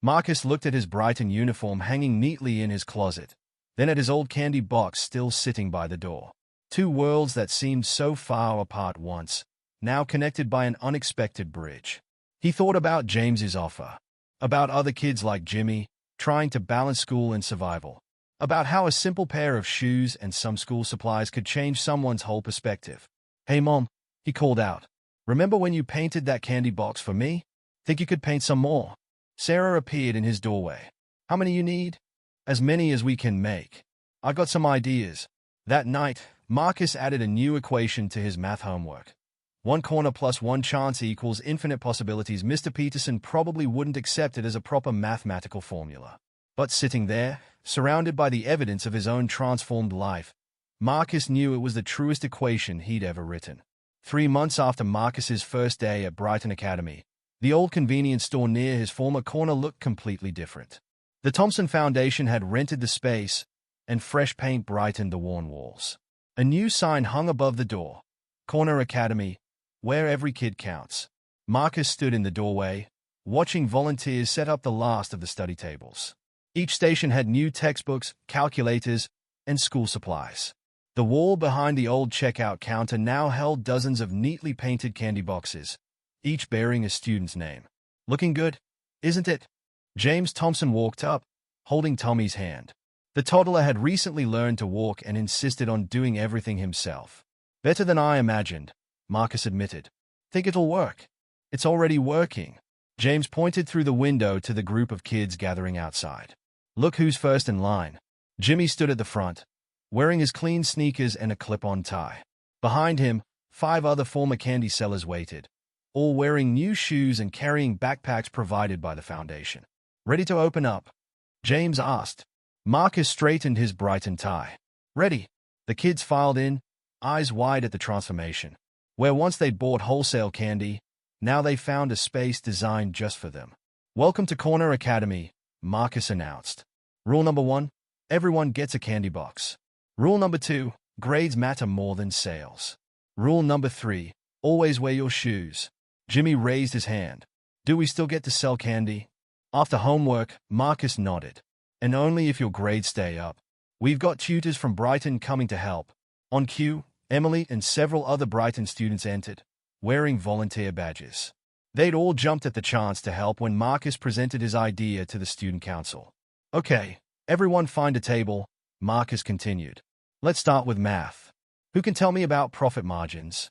Speaker 1: Marcus looked at his Brighton uniform hanging neatly in his closet, then at his old candy box still sitting by the door. 2 worlds that seemed so far apart once, now connected by an unexpected bridge. He thought about James's offer, about other kids like Jimmy, trying to balance school and survival, about how a simple pair of shoes and some school supplies could change someone's whole perspective. Hey Mom, he called out. Remember when you painted that candy box for me? Think you could paint some more? Sarah appeared in his doorway. How many you need? As many as we can make. I got some ideas. That night, Marcus added a new equation to his math homework. 1 corner plus 1 chance equals infinite possibilities. Mr. Peterson probably wouldn't accept it as a proper mathematical formula. But sitting there, surrounded by the evidence of his own transformed life, Marcus knew it was the truest equation he'd ever written. 3 months after Marcus's first day at Brighton Academy, the old convenience store near his former corner looked completely different. The Thompson Foundation had rented the space, and fresh paint brightened the worn walls. A new sign hung above the door. Corner Academy, where every kid counts. Marcus stood in the doorway, watching volunteers set up the last of the study tables. Each station had new textbooks, calculators, and school supplies. The wall behind the old checkout counter now held dozens of neatly painted candy boxes, each bearing a student's name. Looking good, isn't it? James Thompson walked up, holding Tommy's hand. The toddler had recently learned to walk and insisted on doing everything himself. Better than I imagined, Marcus admitted. Think it'll work? It's already working. James pointed through the window to the group of kids gathering outside. Look who's first in line. Jimmy stood at the front, wearing his clean sneakers and a clip-on tie. Behind him, 5 other former candy sellers waited, all wearing new shoes and carrying backpacks provided by the foundation. Ready to open up? James asked. Marcus straightened his Brighton tie. Ready. The kids filed in, eyes wide at the transformation. Where once they'd bought wholesale candy, now they found a space designed just for them. Welcome to Corner Academy, Marcus announced. Rule number 1, everyone gets a candy box. Rule number 2, grades matter more than sales. Rule number 3, always wear your shoes. Jimmy raised his hand. Do we still get to sell candy? After homework, Marcus nodded. And only if your grades stay up. We've got tutors from Brighton coming to help. On cue, Emily and several other Brighton students entered, wearing volunteer badges. They'd all jumped at the chance to help when Marcus presented his idea to the student council. Okay, everyone find a table, Marcus continued. Let's start with math. Who can tell me about profit margins?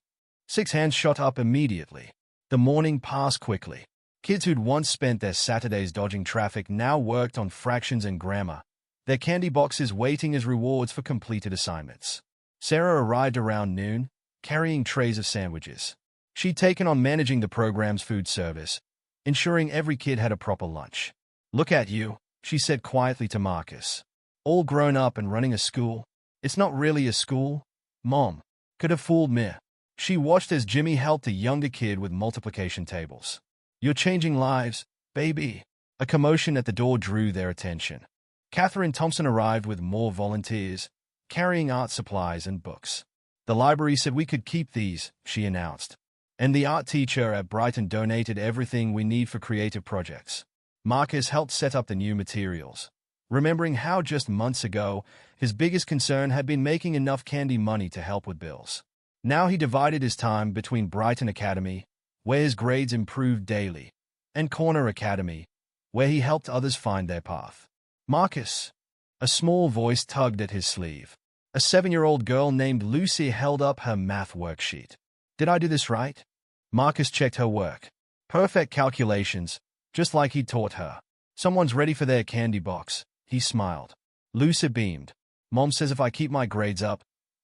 Speaker 1: 6 hands shot up immediately. The morning passed quickly. Kids who'd once spent their Saturdays dodging traffic now worked on fractions and grammar, their candy boxes waiting as rewards for completed assignments. Sarah arrived around noon, carrying trays of sandwiches. She'd taken on managing the program's food service, ensuring every kid had a proper lunch. Look at you, she said quietly to Marcus. All grown up and running a school. It's not really a school. Mom. Could have fooled me. She watched as Jimmy helped a younger kid with multiplication tables. You're changing lives, baby. A commotion at the door drew their attention. Catherine Thompson arrived with more volunteers, carrying art supplies and books. The library said we could keep these, she announced. And the art teacher at Brighton donated everything we need for creative projects. Marcus helped set up the new materials, remembering how just months ago, his biggest concern had been making enough candy money to help with bills. Now he divided his time between Brighton Academy, where his grades improved daily, and Corner Academy, where he helped others find their path. Marcus. A small voice tugged at his sleeve. A 7-year-old girl named Lucy held up her math worksheet. Did I do this right? Marcus checked her work. Perfect calculations, just like he'd taught her. Someone's ready for their candy box, he smiled. Lucy beamed. Mom says if I keep my grades up,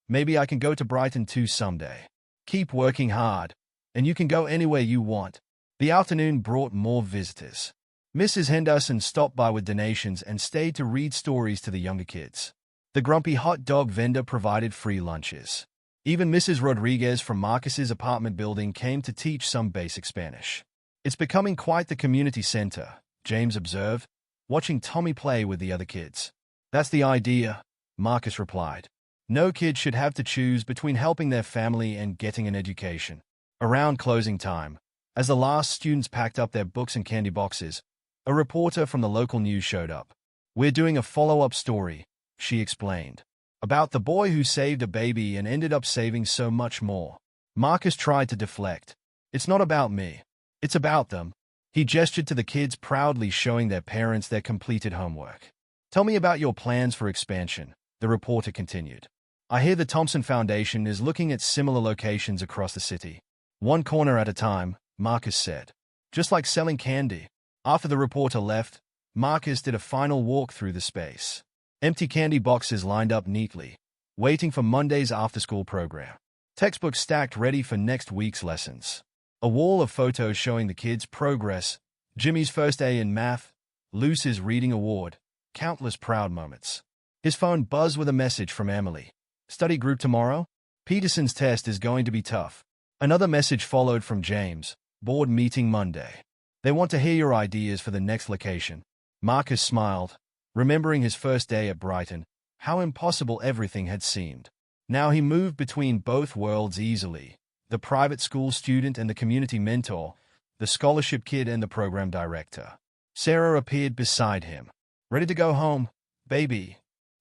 Speaker 1: maybe I can go to Brighton too someday. Keep working hard, and you can go anywhere you want. The afternoon brought more visitors. Mrs. Henderson stopped by with donations and stayed to read stories to the younger kids. The grumpy hot dog vendor provided free lunches. Even Mrs. Rodriguez from Marcus's apartment building came to teach some basic Spanish. It's becoming quite the community center, James observed, watching Tommy play with the other kids. That's the idea, Marcus replied. No kid should have to choose between helping their family and getting an education. Around closing time, as the last students packed up their books and candy boxes, a reporter from the local news showed up. We're doing a follow-up story, she explained, about the boy who saved a baby and ended up saving so much more. Marcus tried to deflect. It's not about me. It's about them. He gestured to the kids, proudly showing their parents their completed homework. Tell me about your plans for expansion, the reporter continued. I hear the Thompson Foundation is looking at similar locations across the city. One corner at a time, Marcus said. Just like selling candy. After the reporter left, Marcus did a final walk through the space. Empty candy boxes lined up neatly, waiting for Monday's after-school program. Textbooks stacked ready for next week's lessons. A wall of photos showing the kids' progress, Jimmy's first A in math, Lucy's reading award, countless proud moments. His phone buzzed with a message from Emily. Study group tomorrow? Peterson's test is going to be tough. Another message followed from James. Board meeting Monday. They want to hear your ideas for the next location. Marcus smiled, remembering his first day at Brighton, how impossible everything had seemed. Now he moved between both worlds easily, the private school student and the community mentor, the scholarship kid and the program director. Sarah appeared beside him. Ready to go home, baby?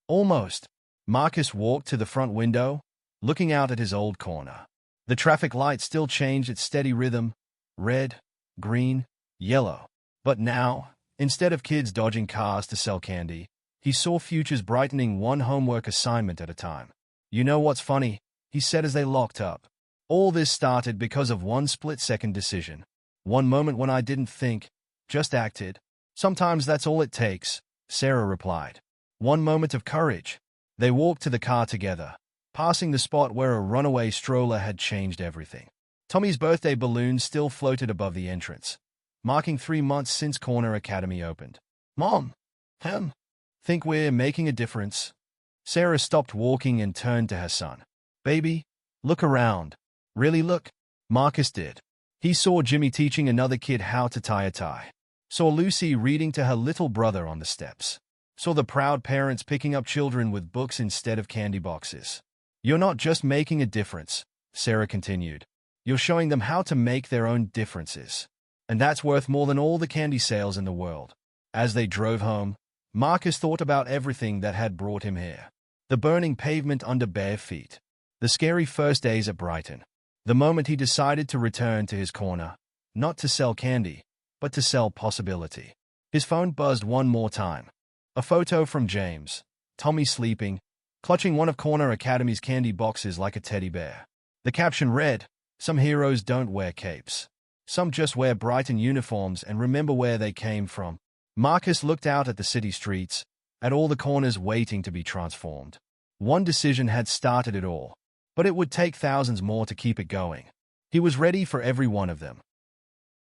Speaker 1: Almost. Marcus walked to the front window, looking out at his old corner. The traffic light still changed its steady rhythm, red, green, yellow. But now, instead of kids dodging cars to sell candy, he saw futures brightening one homework assignment at a time. You know what's funny? He said as they locked up. All this started because of one split-second decision. One moment when I didn't think, just acted. Sometimes that's all it takes, Sarah replied. One moment of courage. They walked to the car together, passing the spot where a runaway stroller had changed everything. Tommy's birthday balloon still floated above the entrance, marking 3 months since Corner Academy opened. Mom, think we're making a difference? Sarah stopped walking and turned to her son. Baby, look around. Really look? Marcus did. He saw Jimmy teaching another kid how to tie a tie. Saw Lucy reading to her little brother on the steps. Saw the proud parents picking up children with books instead of candy boxes. You're not just making a difference, Sarah continued. You're showing them how to make their own differences. And that's worth more than all the candy sales in the world. As they drove home, Marcus thought about everything that had brought him here. The burning pavement under bare feet. The scary first days at Brighton. The moment he decided to return to his corner, not to sell candy, but to sell possibility. His phone buzzed one more time. A photo from James, Tommy sleeping, clutching one of Corner Academy's candy boxes like a teddy bear. The caption read, "Some heroes don't wear capes. Some just wear Brighton uniforms and remember where they came from." Marcus looked out at the city streets, at all the corners waiting to be transformed. One decision had started it all, but it would take thousands more to keep it going. He was ready for every one of them.